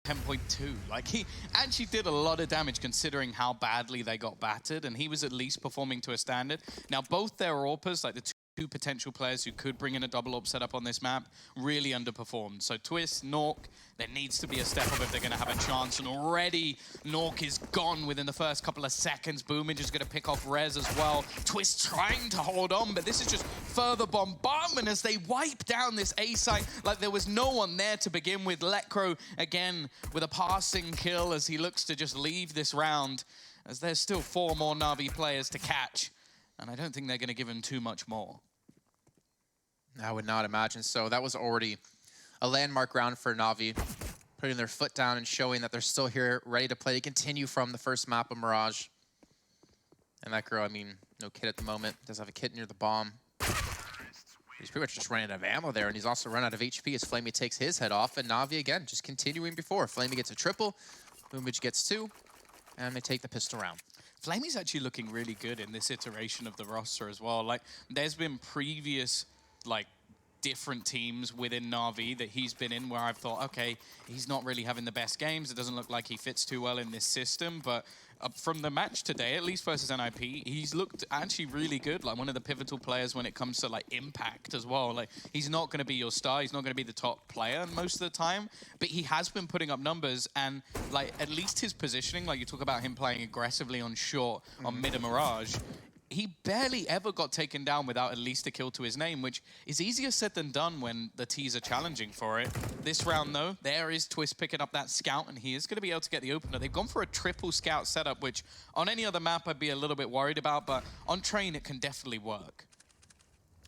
10.2. Like, he actually did a lot of damage considering how badly they got battered, and he was at least performing to a standard. Now, both their AWPers, like the two potential players who could bring in a double AWP setup on this map, really underperformed. So Twist, Nork, there needs to be a step up if they're going to have a chance, and already Nork is gone within the first couple of seconds. BoomH is going to pick off Rez as well. Twist trying to hold on, but this is just further bombardment as they wipe down this A site like there was no one there to begin with. Lekro again with a passing kill as he looks to just leave this round, as there's still 4 more Navi players to catch, and I don't think they're going to give him too much more. I would not imagine so. That was already a landmark round for Navi, putting their foot down and showing that they're still here, ready to play, to continue from the first map of Mirage. And that girl, I mean, no kit at the moment, does have a kit near the bomb. He's pretty much just running out of ammo there, and he's also run out of HP as Flamey takes his head off, and Navi again, just continuing before. Flamey gets a triple, BoomH gets 2, and they take the pistol round. Flamey's actually looking really good in this iteration of the roster as well. Like, there's been previous, like, different teams within Navi that he's been in where I've thought, okay, he's not really having the best games. It doesn't look like he fits too well in this system, but from the match today, at least versus NIP, he's looked actually really good, like one of the pivotal players when it comes to like impact as well. Like, he's not going to be your star, he's not going to be the top player most of the time, but he has been putting up numbers, and like at least his positioning, like you talk about him playing aggressively on short, on mid and Mirage, he barely ever got taken down without at least a kill to his name, which is easier said than done when the T's are challenging for it. This round, though, there is Twist picking up that scout, and he is going to be able to get the opener. They've gone for a triple scout setup, which on any other map I'd be a little bit worried about, but on Train it can definitely work.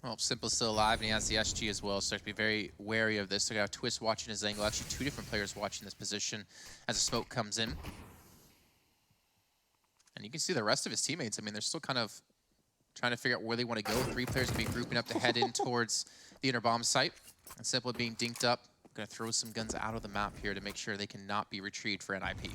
Well, Simple's still alive, and he has the SG as well, so I have to be very wary of this. So I got Twist watching his angle, actually 2 different players watching this position as the smoke comes in. And you can see the rest of his teammates, I mean, they're still kind of trying to figure out where they want to go. 3 players can be grouping up to head in towards the inner bomb site. And Simple being dinked up. Going to throw some guns out of the map here to make sure they cannot be retrieved for NIP.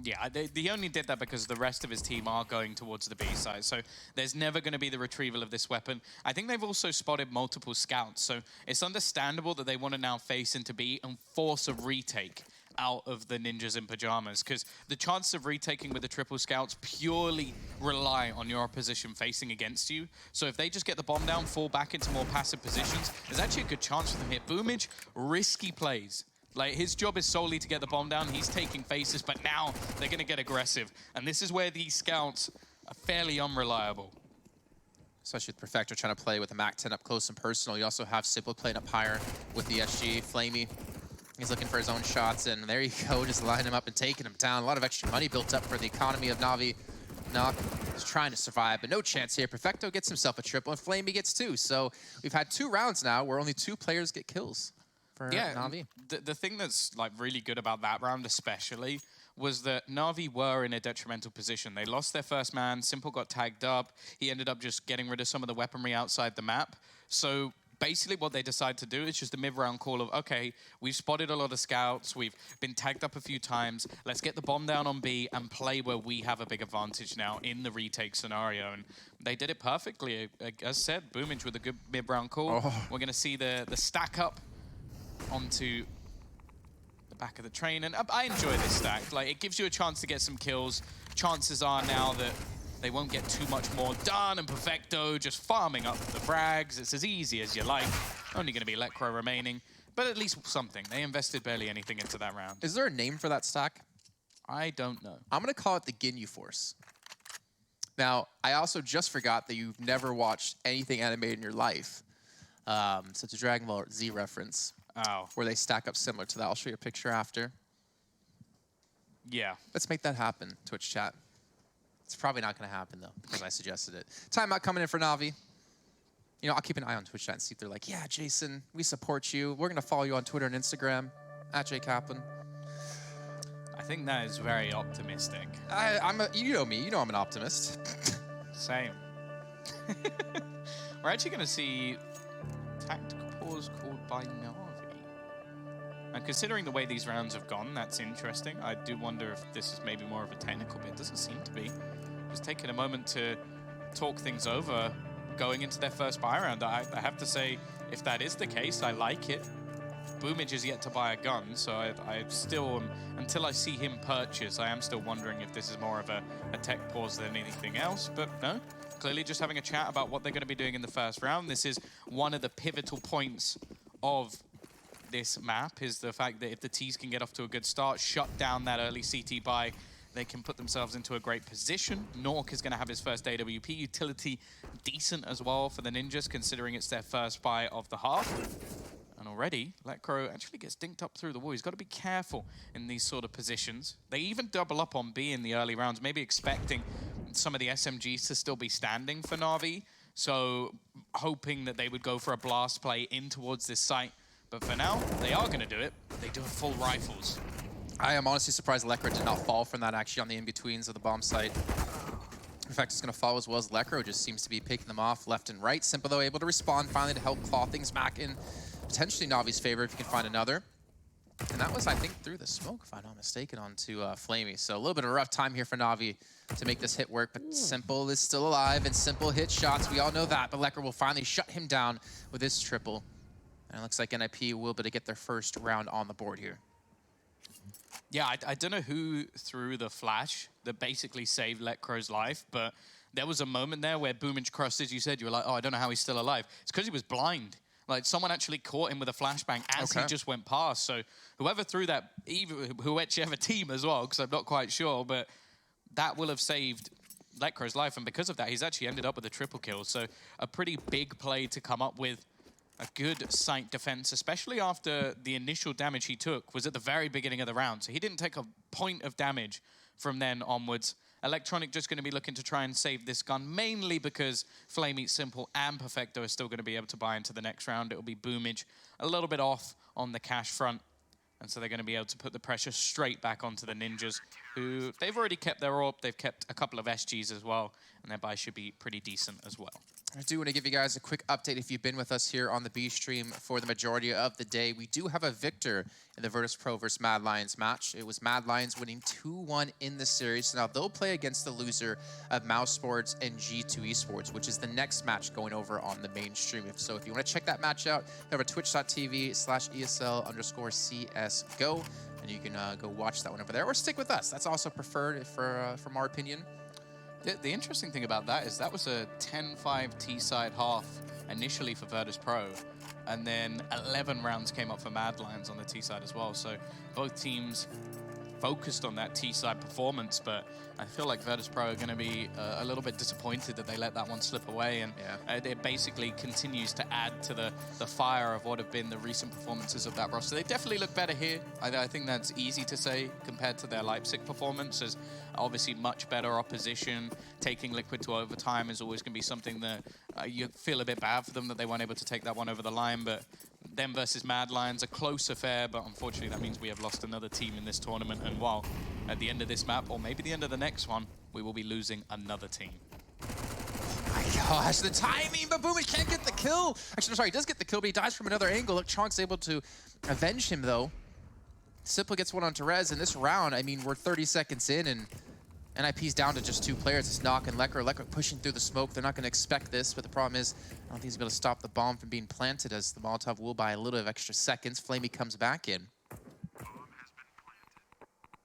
Yeah, they only did that because the rest of his team are going towards the B side, so there's never going to be the retrieval of this weapon. I think they've also spotted multiple scouts, so it's understandable that they want to now face into B and force a retake out of the ninjas in pajamas, because the chances of retaking with the triple scouts purely rely on your opposition facing against you. So if they just get the bomb down, fall back into more passive positions, there's actually a good chance for them here. BoomH, risky plays. Like, his job is solely to get the bomb down. He's taking faces, but now they're going to get aggressive. And this is where these scouts are fairly unreliable. Especially with Perfector trying to play with a MAC-10 up close and personal. You also have Simple playing up higher with the SG. Flamey, he's looking for his own shots, and there you go, just lining him up and taking him down. A lot of extra money built up for the economy of Navi. Nock is trying to survive, but no chance here. Perfecto gets himself a triple, and Flamey gets 2. So we've had 2 rounds now where only 2 players get kills for Navi. The thing that's like really good about that round especially was that Navi were in a detrimental position. They lost their first man, Simple got tagged up, he ended up just getting rid of some of the weaponry outside the map. So basically what they decide to do is just a mid-round call of, okay, we've spotted a lot of scouts, we've been tagged up a few times, let's get the bomb down on B and play where we have a big advantage now in the retake scenario. And they did it perfectly. As said, BoomH with a good mid-round call. We're going to see the stack up onto the back of the train, and I enjoy this stack. Like, it gives you a chance to get some kills. Chances are now that they won't get too much more done, and Perfecto just farming up the frags. It's as easy as you like. Only going to be Lekro remaining, but at least something. They invested barely anything into that round. Is there a name for that stack? I don't know. I'm going to call it the Ginyu Force. Now, I also just forgot that you've never watched anything animated in your life. So it's a Dragon Ball Z reference. Oh. Where they stack up similar to that. I'll show you a picture after. Yeah. Let's make that happen, Twitch chat. It's probably not going to happen, though, because I suggested it. Timeout coming in for Navi. You know, I'll keep an eye on Twitch chat and see if they're like, yeah, Jason, we support you. We're going to follow you on Twitter and Instagram, @JKaplan. I think that is very optimistic. You know me. You know I'm an optimist. Same. We're actually going to see tactical pause called by Navi. And considering the way these rounds have gone, that's interesting. I do wonder if this is maybe more of a technical bit. It doesn't seem to be. Just taking a moment to talk things over going into their first buy round. I have to say, if that is the case, I like it. BoomhMh is yet to buy a gun, so I still am, until I see him purchase, I am still wondering if this is more of a tech pause than anything else, but no. Clearly just having a chat about what they're going to be doing in the first round. This is one of the pivotal points of this map, is the fact that if the Ts can get off to a good start, shut down that early CT buy, they can put themselves into a great position. Nork is going to have his first AWP. Utility decent as well for the Ninjas, considering it's their first buy of the half. And already, Letcro actually gets dinked up through the wall. He's got to be careful in these sort of positions. They even double up on B in the early rounds, maybe expecting some of the SMGs to still be standing for Navi. So hoping that they would go for a blast play in towards this site. But for now, they are going to do it. They do have full rifles. I am honestly surprised Lekro did not fall from that actually on the in-betweens of the bomb site. In fact, it's going to fall as well as Lekro just seems to be picking them off left and right. Simple, though, able to respond finally to help claw things back in potentially Navi's favor if he can find another. And that was, I think, through the smoke, if I'm not mistaken, onto Flamey. So a little bit of a rough time here for Navi to make this hit work, but Simple is still alive, and Simple hit shots. We all know that, but Lekro will finally shut him down with this triple. And it looks like NIP will be able to get their first round on the board here. Yeah, I don't know who threw the flash that basically saved Letcro's life, but there was a moment there where BoomhMh crossed, as you said, you were like, oh, I don't know how he's still alive. It's because he was blind. Like, someone actually caught him with a flashbang as he just went past. So whoever threw that, whichever team as well, because I'm not quite sure, but that will have saved Letcro's life. And because of that, he's actually ended up with a triple kill. So a pretty big play to come up with. A good site defense, especially after the initial damage he took was at the very beginning of the round. So he didn't take a point of damage from then onwards. Electronic just going to be looking to try and save this gun, mainly because Flamey, Simple, and Perfecto are still going to be able to buy into the next round. It will be BoomhMh a little bit off on the cash front. And so they're going to be able to put the pressure straight back onto the Ninjas, who they've already kept their AWP. They've kept a couple of SGs as well, and their buy should be pretty decent as well. I do want to give you guys a quick update if you've been with us here on the B stream for the majority of the day. We do have a victor in the Virtus Pro versus Mad Lions match. It was Mad Lions winning 2-1 in the series. So now they'll play against the loser of Mouse Sports and G2 Esports, which is the next match going over on the main stream. So if you want to check that match out, go over to twitch.tv/ESL_CSGO, and you can go watch that one over there, or stick with us. That's also preferred from our opinion. The interesting thing about that is that was a 10-5 T-side half initially for Virtus Pro, and then 11 rounds came up for Mad Lions on the T-side as well. So both teams focused on that T-side performance, but I feel like Virtus Pro are going to be a little bit disappointed that they let that one slip away, and it basically continues to add to the fire of what have been the recent performances of that roster. They definitely look better here. I think that's easy to say compared to their Leipzig performance, as obviously much better opposition. Taking Liquid to overtime is always going to be something that you feel a bit bad for them that they weren't able to take that one over the line, but them versus Mad Lions, a close affair, but unfortunately that means we have lost another team in this tournament, and while at the end of this map, or maybe the end of the next one, we will be losing another team. Oh my gosh, the timing, but BoomhMh can't get the kill. Actually, no, sorry, he does get the kill, but he dies from another angle. Electronic's able to avenge him, though. Simple gets one on Therese in this round. I mean, we're 30 seconds in, and NIP's down to just 2 players. It's Knock and Lekro. Lekro pushing through the smoke. They're not going to expect this, but the problem is I don't think he's going to stop the bomb from being planted, as the Molotov will buy a little bit of extra seconds. Flamey comes back in. He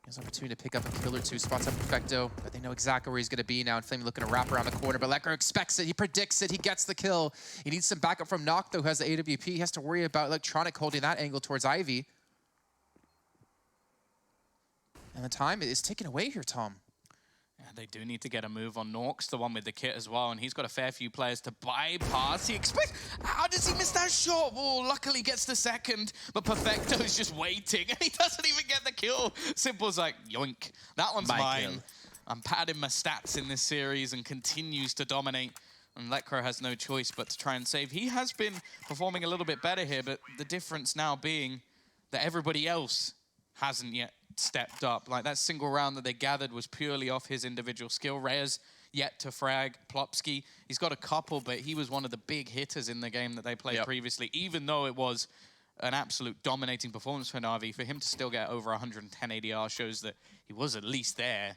has an opportunity to pick up a kill or two. Spots up Perfecto, but they know exactly where he's going to be now. And Flamey looking to wrap around the corner, but Lekro expects it. He predicts it. He gets the kill. He needs some backup from Knock, though, who has the AWP. He has to worry about Electronic holding that angle towards Ivy. And the time is taken away here, Tom. Yeah, they do need to get a move on Norks, the one with the kit as well, and he's got a fair few players to bypass. He expects... How does he miss that shot? Oh, luckily gets the second, but Perfecto's just waiting, and he doesn't even get the kill. Simple's like, yoink, that one's mine. Kill. I'm padding my stats in this series and continues to dominate, and Lekro has no choice but to try and save. He has been performing a little bit better here, but the difference now being that everybody else hasn't yet stepped up. Like, that single round that they gathered was purely off his individual skill. Reyes yet to frag. Plopsky, he's got a couple, but he was one of the big hitters in the game that they played previously, even though it was an absolute dominating performance for Navi. For him to still get over 110 ADR shows that he was at least there.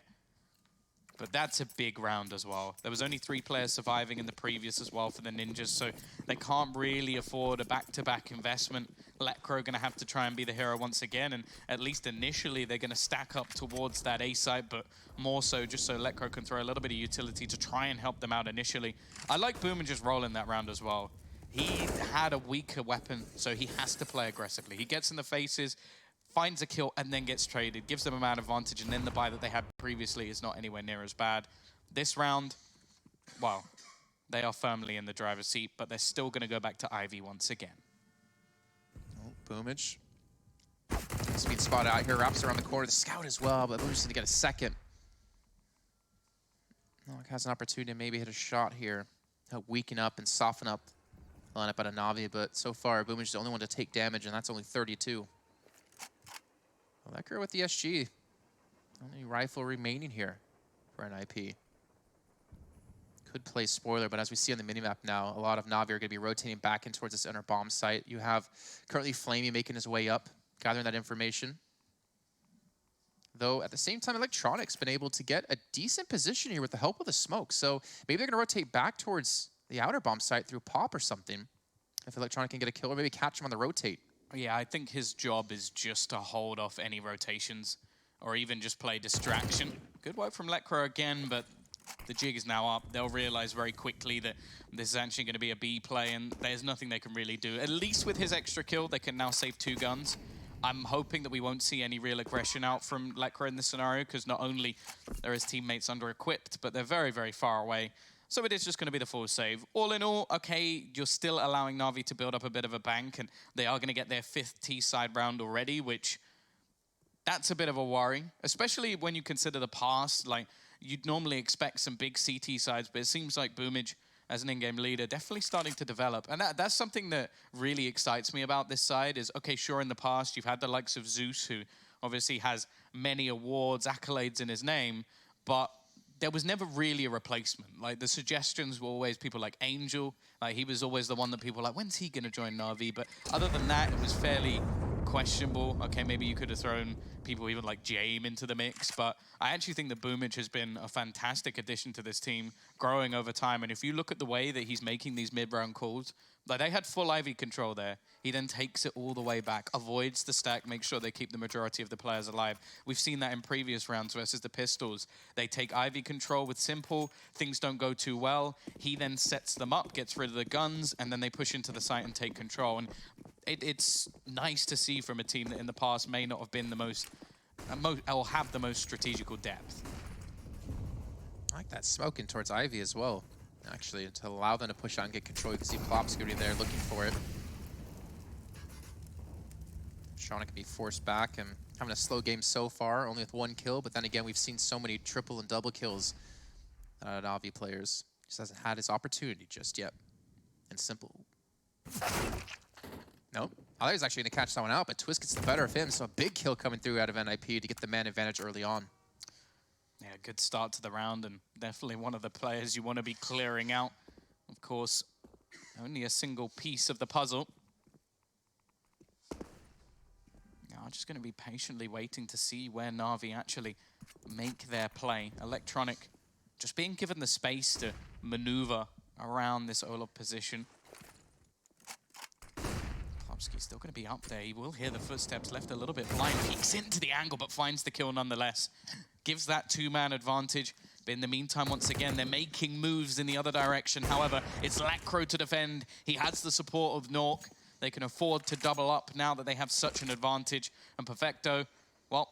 But that's a big round as well. There was only 3 players surviving in the previous as well for the Ninjas, so they can't really afford a back-to-back investment. Letcro going to have to try and be the hero once again, and at least initially they're going to stack up towards that A site, but more so just so Letcro can throw a little bit of utility to try and help them out initially. I like BoomH just rolling that round as well. He had a weaker weapon, so he has to play aggressively. He gets in the faces, finds a kill, and then gets traded, gives them a man advantage, and then the buy that they had previously is not anywhere near as bad. This round, well, they are firmly in the driver's seat, but they're still going to go back to Ivy once again. Oh, BoomH. He's being spotted out here, wraps around the corner. The scout as well, but BoomH needs to get a second. Nock has an opportunity to maybe hit a shot here, weaken up and soften up the lineup out of Navi, but so far, BoomH is the only one to take damage, and that's only 32. Well, that girl with the SG. Only rifle remaining here for an IP. Could play spoiler, but as we see on the minimap now, a lot of Navi are going to be rotating back in towards this inner bomb site. You have currently Flamey making his way up, gathering that information. Though at the same time, Electronic's been able to get a decent position here with the help of the smoke. So maybe they're going to rotate back towards the outer bomb site through pop or something. If Electronic can get a kill, or maybe catch him on the rotate. Yeah, I think his job is just to hold off any rotations or even just play distraction. Good work from Letcro again, but the jig is now up. They'll realize very quickly that this is actually going to be a B play, and there's nothing they can really do. At least with his extra kill, they can now save 2 guns. I'm hoping that we won't see any real aggression out from Letcro in this scenario, because not only are his teammates under-equipped, but they're very, very far away. So it is just going to be the full save. All in all, okay, you're still allowing Navi to build up a bit of a bank, and they are going to get their 5th T-side round already, which that's a bit of a worry, especially when you consider the past. Like, you'd normally expect some big CT sides, but it seems like BoomH, as an in-game leader, definitely starting to develop. And that's something that really excites me about this side is, okay, sure, in the past, you've had the likes of Zeus, who obviously has many awards, accolades in his name, but there was never really a replacement. Like, the suggestions were always people like Angel. Like, he was always the one that people were like, when's he going to join Navi? But other than that, it was fairly questionable. Okay, maybe you could have thrown people even like Jame into the mix, but I actually think that BoomH has been a fantastic addition to this team, growing over time. And if you look at the way that he's making these mid-round calls, like, they had full Ivy control there. He then takes it all the way back, avoids the stack, makes sure they keep the majority of the players alive. We've seen that in previous rounds versus the Pistols. They take Ivy control with Simple, things don't go too well. He then sets them up, gets rid of the guns, and then they push into the site and take control. And it's nice to see from a team that in the past may not have been the most, or have the most strategical depth. I like that smoking towards Ivy as well, actually, to allow them to push out and get control. You can see Plopsky there looking for it. Shauna can be forced back and having a slow game so far, only with 1 kill, but then again, we've seen so many triple and double kills out of Navi players. Just hasn't had his opportunity just yet. And Simple. Nope. I thought he was actually going to catch someone out, but Twist gets the better of him, so a big kill coming through out of NIP to get the man advantage early on. Yeah, good start to the round, and definitely one of the players you want to be clearing out. Of course, only a single piece of the puzzle. Now, I'm just going to be patiently waiting to see where Navi actually make their play. Electronic just being given the space to maneuver around this Olaf position. Plopsky's still going to be up there. He will hear the footsteps, left a little bit blind. Peeks into the angle, but finds the kill nonetheless. Gives that 2-man advantage. But in the meantime, once again, they're making moves in the other direction. However, it's Letcro to defend. He has the support of Nork. They can afford to double up now that they have such an advantage. And Perfecto, well,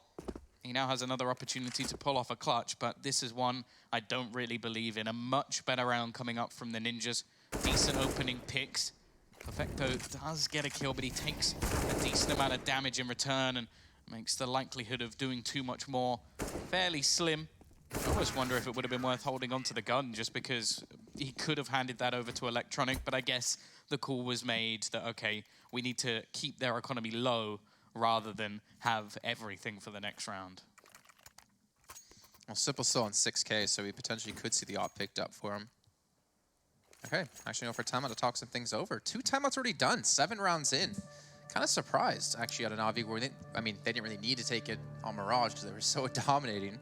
he now has another opportunity to pull off a clutch, but this is one I don't really believe in. A much better round coming up from the Ninjas. Decent opening picks. Perfecto does get a kill, but he takes a decent amount of damage in return and makes the likelihood of doing too much more fairly slim. I almost wonder if it would have been worth holding onto the gun, just because he could have handed that over to Electronic, but I guess the call was made that, okay, we need to keep their economy low rather than have everything for the next round. Well, Simple's still on 6K, so we potentially could see the op picked up for him. Okay, actually no for timeout to talk some things over. 2 timeouts already done, 7 rounds in. Kind of surprised, actually, out of Navi, where they didn't really need to take it on Mirage because they were so dominating.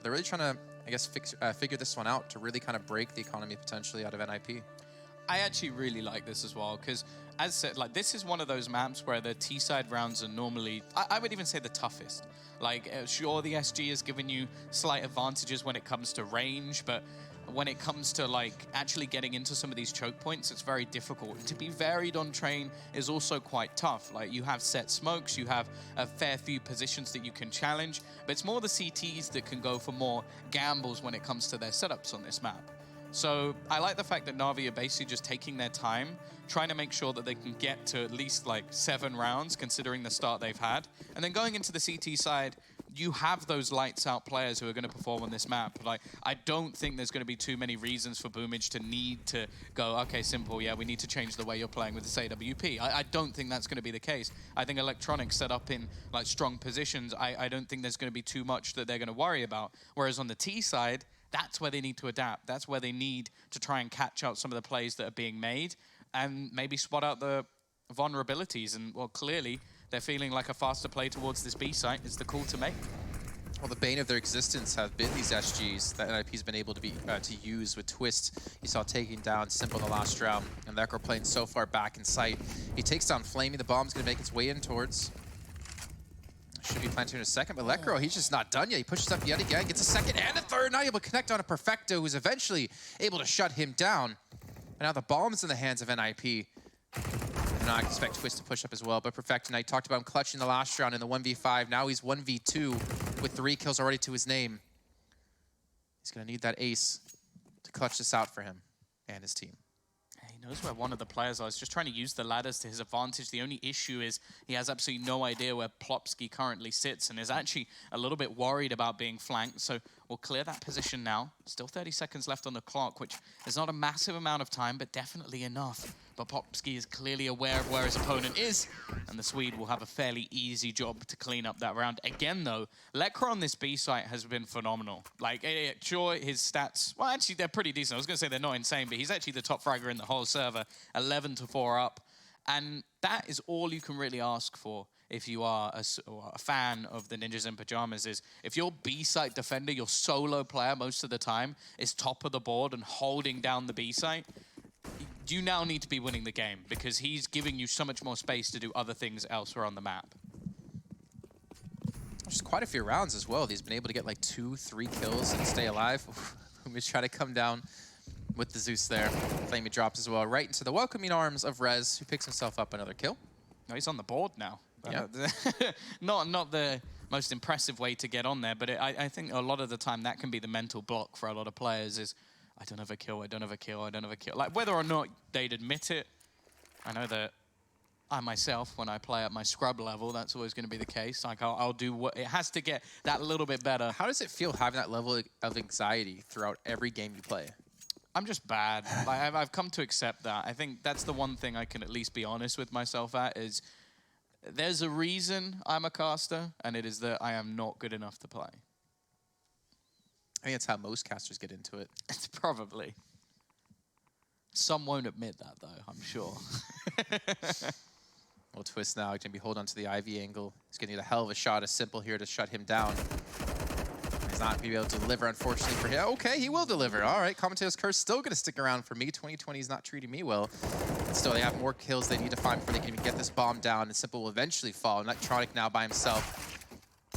They're really trying to I guess, figure this one out to really kind of break the economy potentially out of NIP. I actually really like this as well, because as said, like, this is one of those maps where the T-side rounds are normally, I would even say the toughest. Like, sure, the SG has given you slight advantages when it comes to range, but when it comes to, like, actually getting into some of these choke points, it's very difficult. And to be varied on train is also quite tough. Like, you have set smokes, you have a fair few positions that you can challenge, but it's more the CTs that can go for more gambles when it comes to their setups on this map. So I like the fact that Navi are basically just taking their time, trying to make sure that they can get to at least like 7 rounds, considering the start they've had. And then going into the CT side, you have those lights out players who are going to perform on this map. Like, I don't think there's going to be too many reasons for BAHvMh to need to go, okay, simple, yeah, we need to change the way you're playing with this AWP. I don't think that's going to be the case. I think electronics set up in like strong positions, I don't think there's going to be too much that they're going to worry about. Whereas on the T side, that's where they need to adapt. That's where they need to try and catch out some of the plays that are being made and maybe spot out the vulnerabilities. And, well, clearly they're feeling like a faster play towards this B site is the call to make. Well, the bane of their existence have been these SGs that NIP's been able to use with Twist. You saw taking down Simple in the last round, and Lekr playing so far back in sight. He takes down Flamey. The bomb's going to make its way in towards. Should be planted in a second, but Lekr, he's just not done yet. He pushes up yet again, gets a second and a third, not able to connect on a Perfecto, who's eventually able to shut him down. And now the bomb's in the hands of NIP. And I expect Twist to push up as well, but Perfecto, I talked about him clutching the last round in the 1v5. Now he's 1v2 with 3 kills already to his name. He's going to need that ace to clutch this out for him and his team. He knows where one of the players is. Just trying to use the ladders to his advantage. The only issue is he has absolutely no idea where Plopsky currently sits and is actually a little bit worried about being flanked. So we'll clear that position now. Still 30 seconds left on the clock, which is not a massive amount of time, but definitely enough. But Plopsky is clearly aware of where his opponent is, and the Swede will have a fairly easy job to clean up that round. Again, though, Lekr on this B site has been phenomenal. Like, sure, his stats, well, actually, they're pretty decent. I was going to say they're not insane, but he's actually the top fragger in the whole server, 11-4 up. And that is all you can really ask for if you are a fan of the Ninjas in Pajamas, is if your B-site defender, your solo player most of the time, is top of the board and holding down the B-site, you now need to be winning the game because he's giving you so much more space to do other things elsewhere on the map. Just quite a few rounds as well. He's been able to get like 2-3 kills and stay alive. BAHvMh try to come down with the Zeus there. Flamey drops as well right into the welcoming arms of Rez, who picks himself up another kill. No, he's on the board now. Yeah. Not the most impressive way to get on there, but I think a lot of the time that can be the mental block for a lot of players is, I don't have a kill, I don't have a kill, I don't have a kill. Like, whether or not they'd admit it, I know that I myself, when I play at my scrub level, that's always going to be the case. Like, I'll do what it has to get that little bit better. How does it feel having that level of anxiety throughout every game you play? I'm just bad. Like, I've come to accept that. I think that's the one thing I can at least be honest with myself at is there's a reason I'm a caster, and it is that I am not good enough to play. I think that's how most casters get into it. It's probably. Some won't admit that, though, I'm sure. Well, Twist now going to be holding on to the IV angle. He's going to need a hell of a shot, a Simple here to shut him down. He's not going to be able to deliver, unfortunately, for him. Okay, he will deliver. All right, Commentator's Curse still going to stick around for me. 2020 is not treating me well. But still, they have more kills they need to find before they can even get this bomb down, and Simple will eventually fall. Electronic now by himself.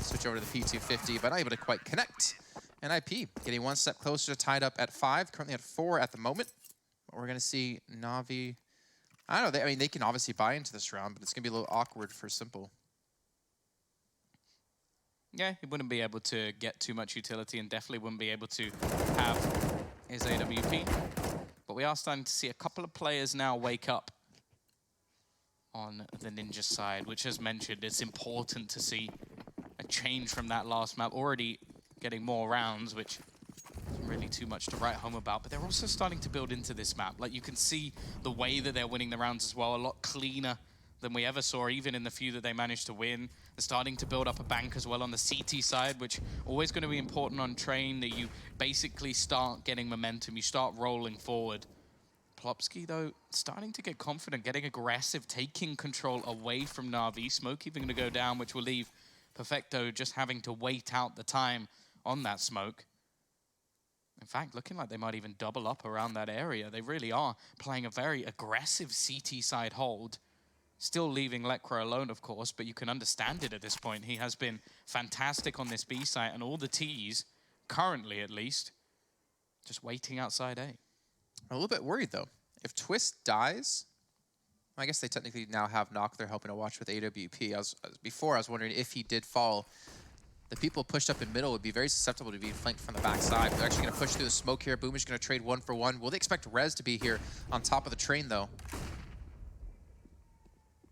Switch over to the P250, but not able to quite connect. NIP getting one step closer to tied up at 5, currently at 4 at the moment. But we're going to see Navi. I don't know, they can obviously buy into this round, but it's going to be a little awkward for Simple. Yeah, he wouldn't be able to get too much utility and definitely wouldn't be able to have his AWP. But we are starting to see a couple of players now wake up on the Ninja side, which, as mentioned, it's important to see a change from that last map. Already getting more rounds, which isn't really too much to write home about, but they're also starting to build into this map. Like, you can see the way that they're winning the rounds as well, a lot cleaner than we ever saw, even in the few that they managed to win. They're starting to build up a bank as well on the CT side, which always going to be important on train, that you basically start getting momentum, you start rolling forward. Plopsky, though, starting to get confident, getting aggressive, taking control away from Navi. Smoke even going to go down, which will leave Perfecto just having to wait out the time on that smoke. In fact, looking like they might even double up around that area. They really are playing a very aggressive CT side hold. Still leaving Lekr alone, of course, but you can understand it at this point. He has been fantastic on this B site, and all the Ts, currently at least, just waiting outside A. I'm a little bit worried, though. If Twist dies, I guess they technically now have Knock they're helping to watch with AWP. Before, I was wondering if he did fall, the people pushed up in middle would be very susceptible to being flanked from the backside. They're actually going to push through the smoke here. BOOMH is going to trade 1 for 1. Will they expect Rez to be here on top of the train, though?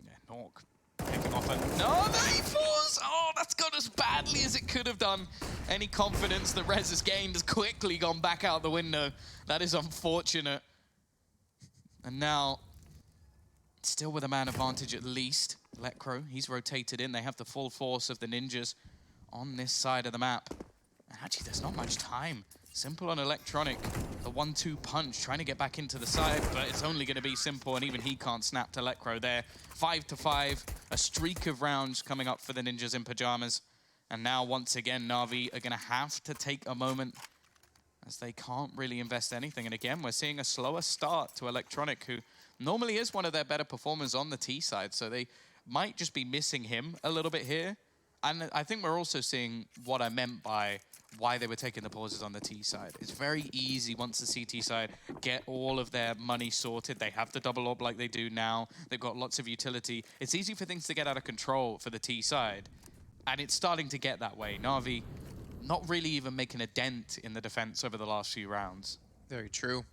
Yeah, Nork picking off another A4s! Oh, that's gone as badly as it could have done. Any confidence that Rez has gained has quickly gone back out the window. That is unfortunate. And now, still with a man advantage at least. Lekr, he's rotated in. They have the full force of the ninjas on this side of the map. And actually, there's not much time. Simple on Electronic, the 1-2 punch, trying to get back into the side, but it's only going to be Simple, and even he can't snap to Lekr there. 5-5, a streak of rounds coming up for the ninjas in pajamas. And now, once again, Navi are going to have to take a moment as they can't really invest anything. And again, we're seeing a slower start to Electronic, who normally is one of their better performers on the T side, so they might just be missing him a little bit here. And I think we're also seeing what I meant by why they were taking the pauses on the T side. It's very easy once the CT side get all of their money sorted. They have the double orb like they do now. They've got lots of utility. It's easy for things to get out of control for the T side. And it's starting to get that way. Navi not really even making a dent in the defense over the last few rounds. Very true.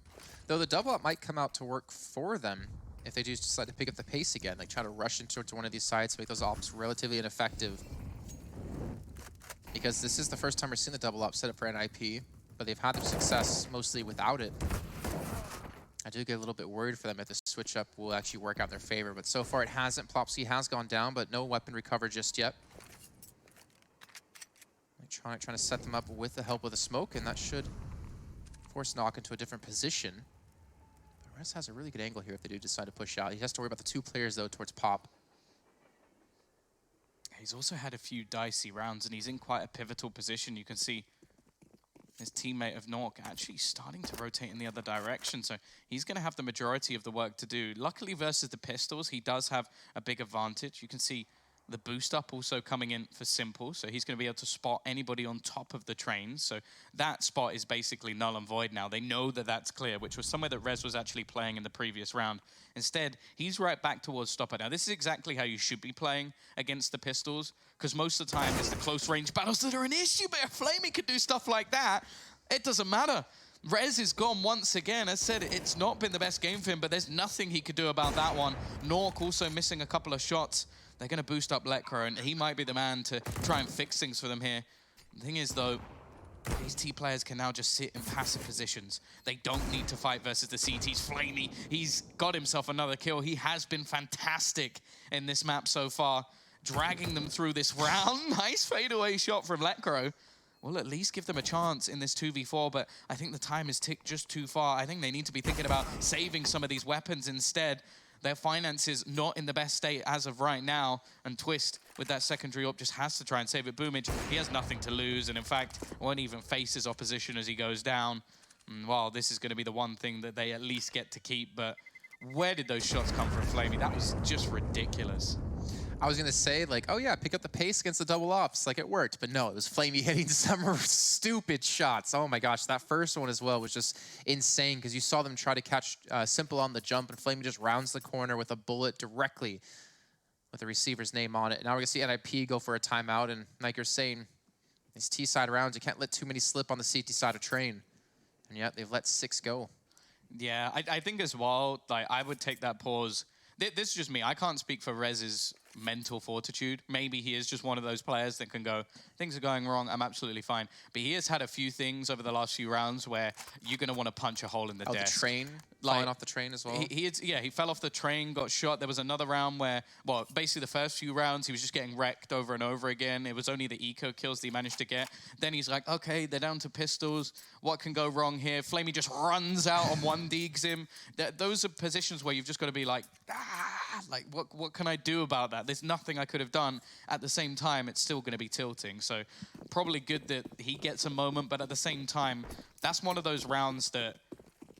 Though the double up might come out to work for them if they just decide to pick up the pace again. Like try to rush into one of these sides to make those ops relatively ineffective. Because this is the first time we're seeing the double up set up for NIP, but they've had their success mostly without it. I do get a little bit worried for them if the switch up will actually work out in their favor, but so far it hasn't. Plopsy has gone down, but no weapon recovered just yet. Trying to set them up with the help of the smoke, and that should force Knock into a different position. But Rez has a really good angle here if they do decide to push out. He has to worry about the 2 players, though, towards Pop. He's also had a few dicey rounds, and he's in quite a pivotal position. You can see his teammate of Nork actually starting to rotate in the other direction, so he's going to have the majority of the work to do. Luckily, versus the pistols, he does have a big advantage. You can see the boost up also coming in for Simple, so he's going to be able to spot anybody on top of the train. So that spot is basically null and void now. They know that that's clear, which was somewhere that Rez was actually playing in the previous round. Instead, he's right back towards Stopper. Now, this is exactly how you should be playing against the pistols, because most of the time it's the close-range battles that are an issue, but if Flamey could do stuff like that, it doesn't matter. Rez is gone once again. As said, it's not been the best game for him, but there's nothing he could do about that one. Nork also missing a couple of shots. They're going to boost up Lekr, and he might be the man to try and fix things for them here. The thing is, though, these T players can now just sit in passive positions. They don't need to fight versus the CTs. Flamey, he's got himself another kill. He has been fantastic in this map so far, dragging them through this round. Nice fadeaway shot from Lekr. Will at least give them a chance in this 2v4, but I think the time is ticked just too far. I think they need to be thinking about saving some of these weapons instead. Their finances not in the best state as of right now, and Twist with that secondary up just has to try and save it. BOOMH, he has nothing to lose, and in fact won't even face his opposition as he goes down. And well, this is going to be the one thing that they at least get to keep, but where did those shots come from, Flamey? That was just ridiculous. I was going to say, like, oh yeah, pick up the pace against the double ops. Like, it worked. But no, it was Flamey hitting some stupid shots. Oh my gosh, that first one as well was just insane, because you saw them try to catch Simple on the jump, and Flamey just rounds the corner with a bullet directly with the receiver's name on it. And now we're going to see NIP go for a timeout, and like you're saying, these T-side rounds, you can't let too many slip on the CT side of train. And yet, they've let 6 go. Yeah, I think as well, like, I would take that pause. This is just me. I can't speak for Rez's mental fortitude. Maybe he is just one of those players that can go, things are going wrong, I'm absolutely fine. But he has had a few things over the last few rounds where you're going to want to punch a hole in the desk. The train? Falling off the train as well? He fell off the train, got shot. There was another round where, well, basically the first few rounds, he was just getting wrecked over and over again. It was only the eco kills that he managed to get. Then he's like, okay, they're down to pistols. What can go wrong here? Flamey just runs out on 1-deegs him. Those are positions where you've just got to be like, like, what can I do about that? There's nothing I could have done. At the same time, it's still going to be tilting. So probably good that he gets a moment, but at the same time, that's one of those rounds that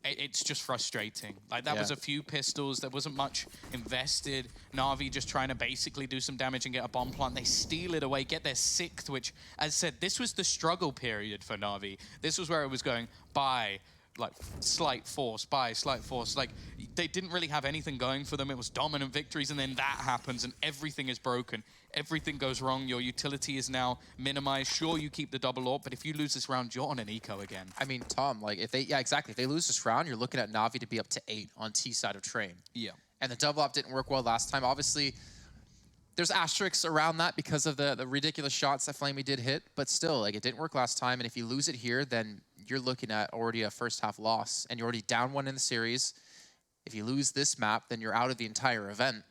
it's just frustrating. Like, that was a few pistols. There wasn't much invested. Navi just trying to basically do some damage and get a bomb plant. They steal it away, get their 6th, which, as I said, this was the struggle period for Navi. This was where it was going, bye, like, slight force, bye, slight force. Like, they didn't really have anything going for them. It was dominant victories, and then that happens, and everything is broken. Everything goes wrong. Your utility is now minimized. Sure, you keep the double AWP, but if you lose this round, you're on an eco again. I mean, Tom, like, if they, exactly. If they lose this round, you're looking at Navi to be up to 8 on T side of train. Yeah. And the double AWP didn't work well last time. Obviously, there's asterisks around that because of the ridiculous shots that flamie did hit, but still, like, it didn't work last time, and if you lose it here, then you're looking at already a first half loss, and you're already down 1 in the series. If you lose this map, then you're out of the entire event.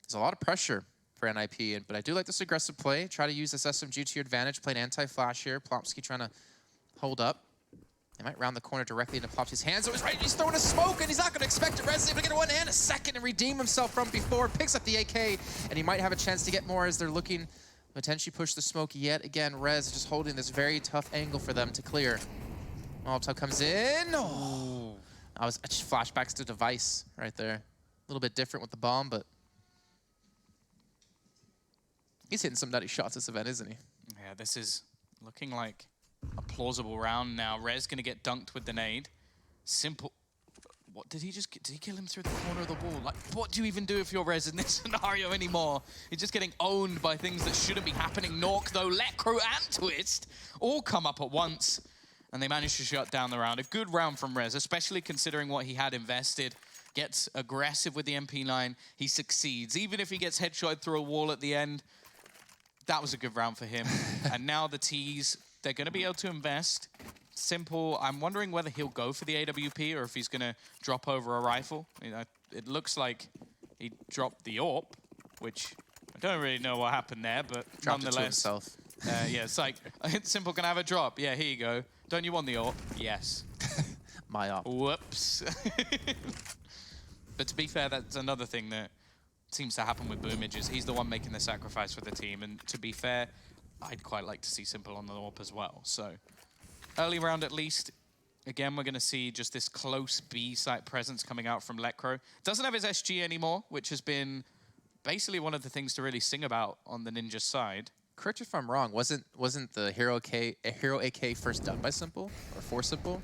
There's a lot of pressure for NIP, but I do like this aggressive play. Try to use this SMG to your advantage, play an anti-flash here. Plopsky trying to hold up. They might round the corner directly into Plopsky's hands. So he's right, he's throwing a smoke, and he's not going to expect it. Rez is able to get a 1 and a 2nd and redeem himself from before. Picks up the AK, and he might have a chance to get more as they're looking to potentially push the smoke yet again. Rez just holding this very tough angle for them to clear. Molotov comes in. Oh, I was just flashbacks to device right there. A little bit different with the bomb, but he's hitting some nutty shots this event, isn't he? Yeah, this is looking like a plausible round now. Rez gonna get dunked with the nade. Simple. What did he just get? Did he kill him through the corner of the wall? Like, what do you even do if you're Rez in this scenario anymore? He's just getting owned by things that shouldn't be happening. Nork, though, Lecro and Twist all come up at once, and they manage to shut down the round. A good round from Rez, especially considering what he had invested. Gets aggressive with the MP9. He succeeds. Even if he gets headshot through a wall at the end, that was a good round for him. And now the T's, they're going to be able to invest. Simple. I'm wondering whether he'll go for the AWP or if he's going to drop over a rifle. You know, it looks like he dropped the AWP, which I don't really know what happened there, but dropped nonetheless. It to himself. Yeah, it's like, Simple, can I have a drop? Yeah, here you go. Don't you want the AWP? Yes. My AWP. Whoops. But to be fair, that's another thing that seems to happen with BoomhMh is he's the one making the sacrifice for the team. And to be fair, I'd quite like to see Simple on the AWP as well. So early round at least. Again, we're going to see just this close B site presence coming out from Lecro. Doesn't have his SG anymore, which has been basically one of the things to really sing about on the Ninja side. Correct if I'm wrong. Wasn't the Hero AK first done by Simple or for Simple?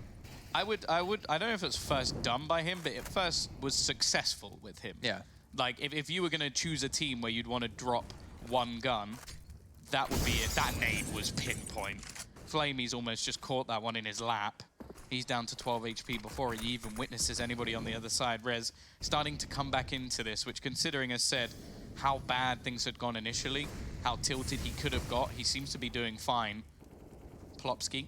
I don't know if it was first done by him, but it first was successful with him. Yeah. Like, if you were going to choose a team where you'd want to drop one gun, that would be it. That nade was pinpoint. flamie's almost just caught that one in his lap. He's down to 12 HP before he even witnesses anybody on the other side. Rez starting to come back into this, which, considering, as said, how bad things had gone initially, how tilted he could have got, he seems to be doing fine. Plopsky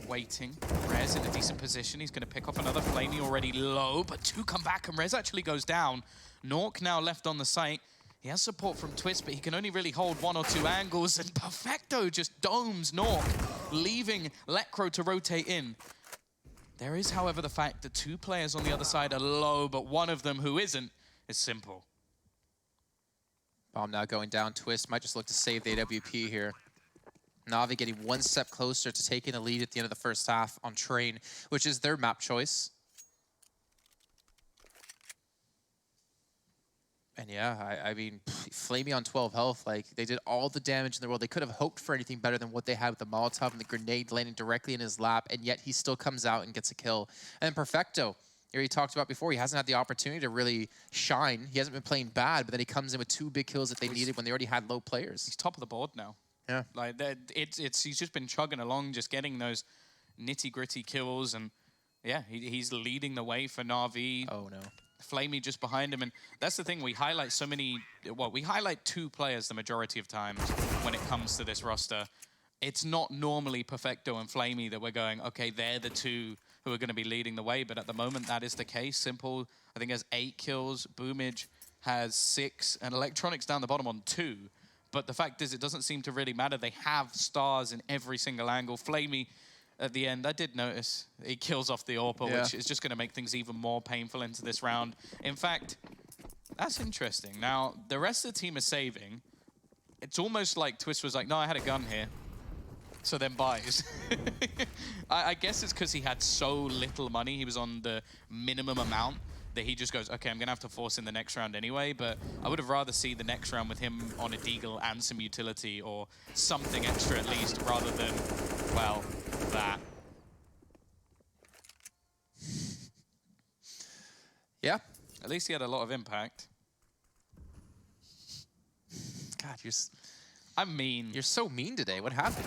waiting. Rez in a decent position. He's going to pick off another flamie already low, but 2 come back, and Rez actually goes down. Nork now left on the site. He has support from Twist, but he can only really hold 1 or 2 angles, and Perfecto just domes Nork, leaving Lecro to rotate in. There is, however, the fact that 2 players on the other side are low, but one of them who isn't is Simple. Bomb now going down. Twist might just look to save the AWP here. Navi getting 1 step closer to taking the lead at the end of the first half on Train, which is their map choice. And yeah, I mean, flamie on 12 health, like, they did all the damage in the world. They could have hoped for anything better than what they had with the Molotov and the grenade landing directly in his lap, and yet he still comes out and gets a kill. And Perfecto, here he talked about before, he hasn't had the opportunity to really shine. He hasn't been playing bad, but then he comes in with 2 big kills that they needed when they already had low players. He's top of the board now. Yeah. Like, he's just been chugging along, just getting those nitty-gritty kills, and yeah, he's leading the way for Navi. Oh, no. flamie just behind him, and that's the thing, we highlight so many, well, we highlight 2 players the majority of times when it comes to this roster. It's not normally Perfecto and flamie that we're going, okay, they're the 2 who are going to be leading the way, but at the moment that is the case. Simple, I think, has 8 kills, BoomhMh has 6, and Electronics down the bottom on 2. But the fact is, it doesn't seem to really matter. They have stars in every single angle. flamie, at the end, I did notice he kills off the AWP, which is just going to make things even more painful into this round. In fact, That's interesting. Now, the rest of the team is saving. It's almost like Twist was like, no, I had a gun here. So then buys. I guess it's because he had so little money. He was on the minimum amount that he just goes, okay, I'm going to have to force in the next round anyway. But I would have rather see the next round with him on a deagle and some utility or something extra at least rather than, well, that. Yeah. At least he had a lot of impact. God, I'm mean. You're so mean today. What happened?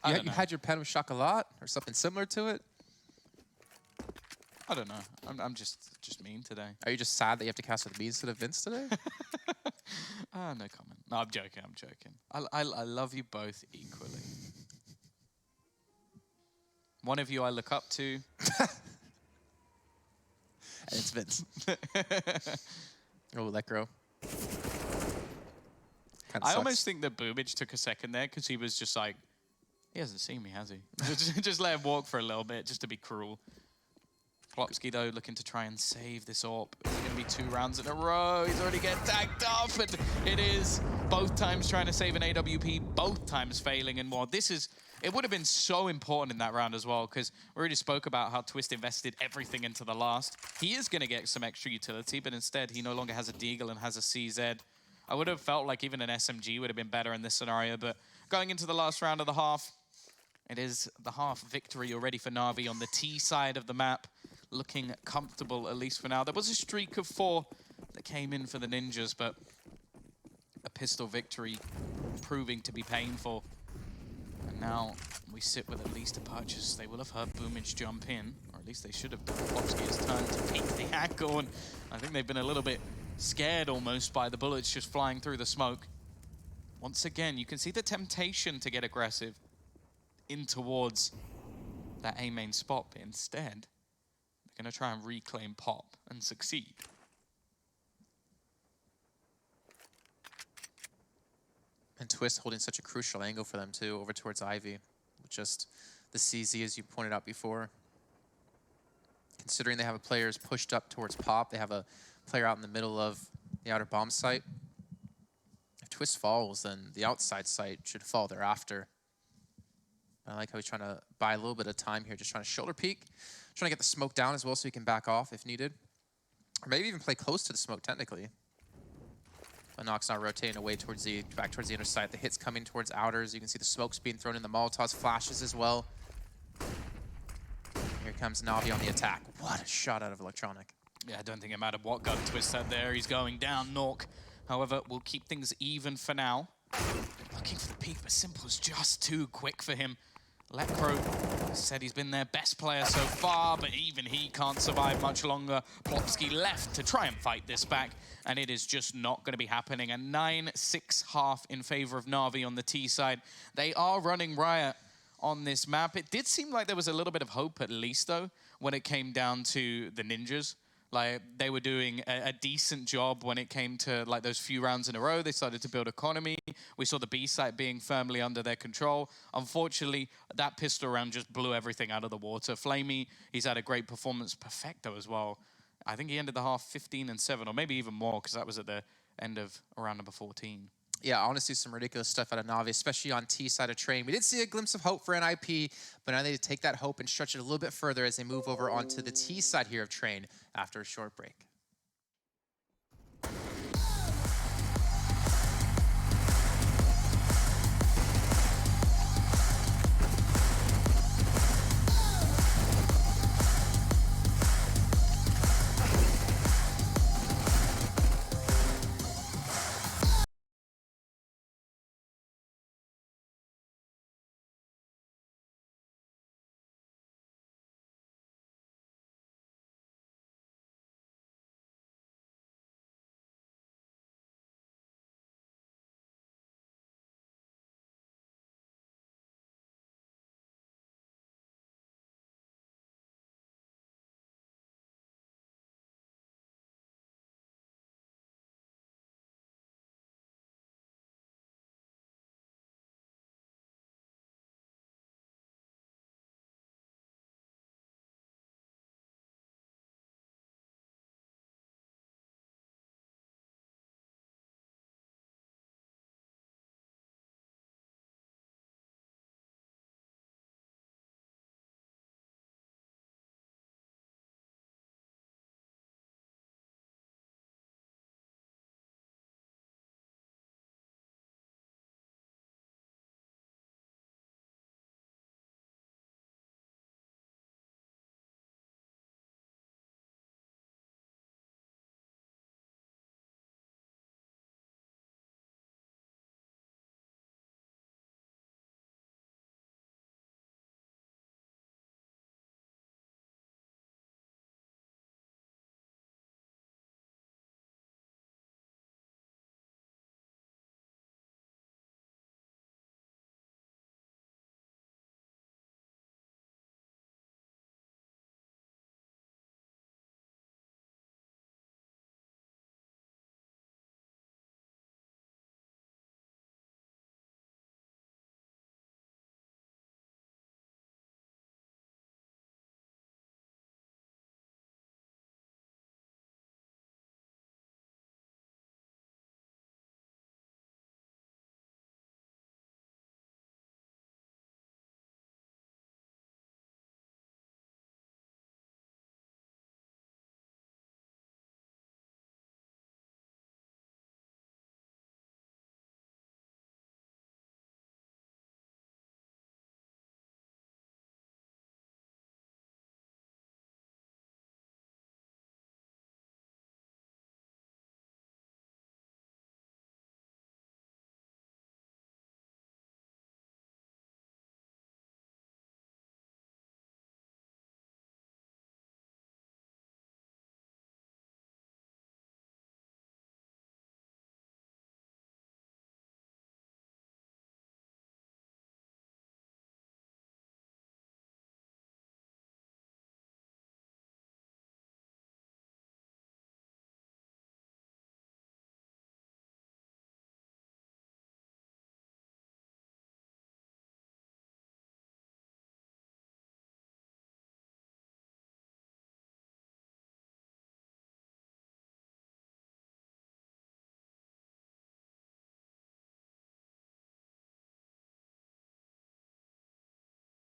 You know. had your pen with chocolat or something similar to it? I don't know. I'm just mean today. Are you just sad that you have to cast with me instead of Vince today? No comment. No, I'm joking. I'm joking. I love you both equally. One of you I look up to. And it's Vince. Oh, let go. I almost think that BoomH took a second there because he was just like, he hasn't seen me, has he? Just let him walk for a little bit, just to be cruel. Plopsky, though, looking to try and save this AWP. Is it going to be 2 rounds in a row? He's already getting tagged off, and it is. Both times trying to save an AWP, both times failing, and more. It would have been so important in that round as well, because we already spoke about how Twist invested everything into the last. He is going to get some extra utility, but instead he no longer has a Deagle and has a CZ. I would have felt like even an SMG would have been better in this scenario, but going into the last round of the half, it is the half victory already for Navi on the T side of the map. Looking comfortable, at least for now. There was a streak of 4 that came in for the Ninjas, but a pistol victory proving to be painful. And now we sit with at least a purchase. They will have heard BoomH jump in, or at least they should have done. Plopsky has turned to peek the angle, and I think they've been a little bit scared almost by the bullets just flying through the smoke. Once again, you can see the temptation to get aggressive in towards that A main spot, but instead, they're going to try and reclaim Pop and succeed. And Twist holding such a crucial angle for them too, over towards Ivy. Just the CZ, as you pointed out before. Considering they have a players pushed up towards Pop, they have a player out in the middle of the outer bomb site. If Twist falls, then the outside site should fall thereafter. I like how he's trying to buy a little bit of time here, just trying to shoulder peek, trying to get the smoke down as well so he can back off if needed. Or maybe even play close to the smoke technically. But Nox now rotating away towards back towards the inner side. The hits coming towards outers. You can see the smokes being thrown in, the Molotovs, flashes as well. Here comes Navi on the attack. What a shot out of Electronic. Yeah, I don't think it mattered what gun Twist had there. He's going down, Nork. However, we'll keep things even for now. Looking for the peak, but Simple's just too quick for him. Lecro said he's been their best player so far, but even he can't survive much longer. Plopsky left to try and fight this back, and it is just not going to be happening. A 9-6 in favor of Navi on the T side. They are running riot on this map. It did seem like there was a little bit of hope at least, though, when it came down to the Ninjas. Like, they were doing a decent job when it came to, like, those few rounds in a row. They started to build economy. We saw the B site being firmly under their control. Unfortunately, that pistol round just blew everything out of the water. Flamey, he's had a great performance. Perfecto as well. I think he ended the half 15-7, or maybe even more, because that was at the end of round number 14. Yeah, honestly, some ridiculous stuff out of Navi, especially on T side of train. We did see a glimpse of hope for NIP, but now they need to take that hope and stretch it a little bit further as they move over onto the T side here of train after a short break.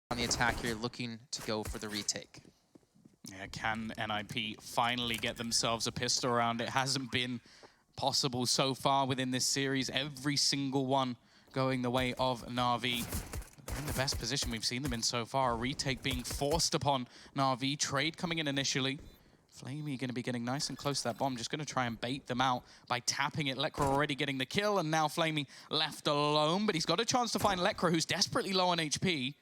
on the attack here, looking to go for the retake. Yeah, can NIP finally get themselves a pistol round? It hasn't been possible so far within this series. Every single one going the way of Navi. They're in the best position we've seen them in so far. A retake being forced upon Navi. Trade coming in initially. flamie going to be getting nice and close to that bomb. Just going to try and bait them out by tapping it. Lekr already getting the kill, and now flamie left alone. But he's got a chance to find Lekr, who's desperately low on HP.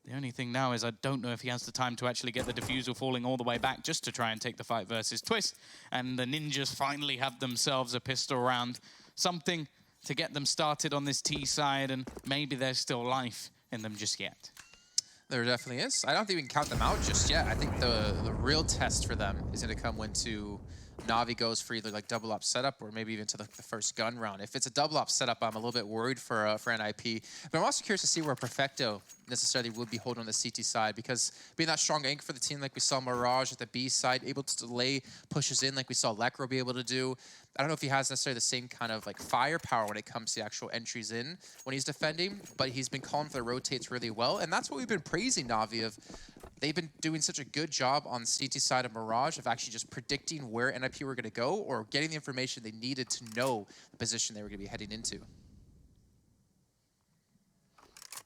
The only thing now is I don't know if he has the time to actually get the defusal falling all the way back just to try and take the fight versus Twist. And the Ninjas finally have themselves a pistol round. Something to get them started on this T side, and maybe there's still life in them just yet. There definitely is. I don't think we can count them out just yet. I think the real test for them is going to come when Navi goes for either like double op setup or maybe even to the first gun round. If it's a double op setup, I'm a little bit worried for NIP. But I'm also curious to see where Perfecto necessarily would be holding on the CT side, because being that strong anchor for the team like we saw Mirage at the B side, able to delay pushes in like we saw Lekr be able to do. I don't know if he has necessarily the same kind of like firepower when it comes to actual entries in when he's defending, but he's been calling for the rotates really well. And that's what we've been praising Navi of. They've been doing such a good job on CT side of Mirage of actually just predicting where NIP were going to go or getting the information they needed to know the position they were going to be heading into.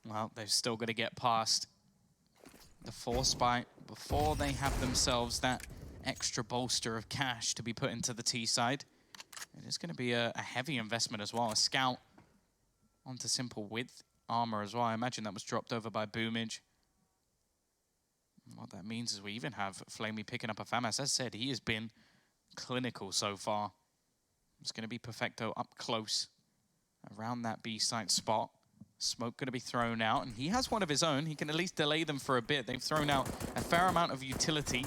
Well, they've still got to get past the force bite before they have themselves that extra bolster of cash to be put into the T side. It is going to be a heavy investment as well. A scout onto Simple with armor as well. I imagine that was dropped over by Boomage. What that means is we even have flamie picking up a FAMAS. As I said, he has been clinical so far. It's going to be Perfecto up close around that B site spot. Smoke going to be thrown out, and he has one of his own. He can at least delay them for a bit. They've thrown out a fair amount of utility.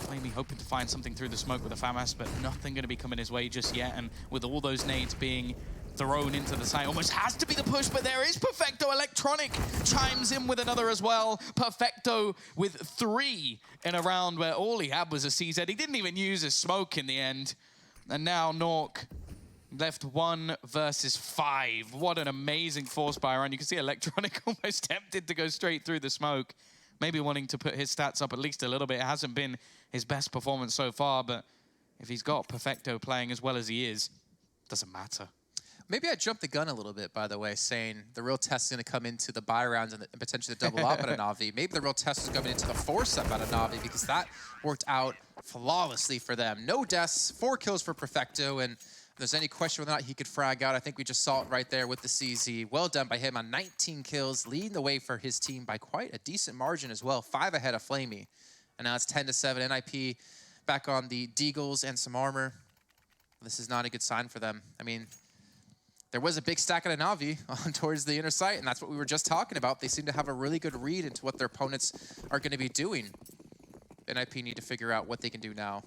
flamie hoping to find something through the smoke with a FAMAS, but nothing going to be coming his way just yet. And with all those nades being thrown into the site, almost has to be the push, but there is Perfecto. Electronic chimes in with another as well. Perfecto with 3 in a round where all he had was a CZ. He didn't even use his smoke in the end. And now Nork left 1 versus 5. What an amazing force buy run. You can see Electronic almost tempted to go straight through the smoke. Maybe wanting to put his stats up at least a little bit. It hasn't been his best performance so far, but if he's got Perfecto playing as well as he is, doesn't matter. Maybe I jumped the gun a little bit, by the way, saying the real test is going to come into the buy rounds and potentially the double up out of Navi. Maybe the real test is coming into the force up out of Navi, because that worked out flawlessly for them. No deaths, 4 kills for Perfecto, and if there's any question whether or not he could frag out, I think we just saw it right there with the CZ. Well done by him on 19 kills, leading the way for his team by quite a decent margin as well. 5 ahead of flamie. And now it's 10-7. NIP back on the Deagles and some armor. This is not a good sign for them. I mean, there was a big stack out of Navi on towards the inner site, and that's what we were just talking about. They seem to have a really good read into what their opponents are going to be doing. NIP need to figure out what they can do now.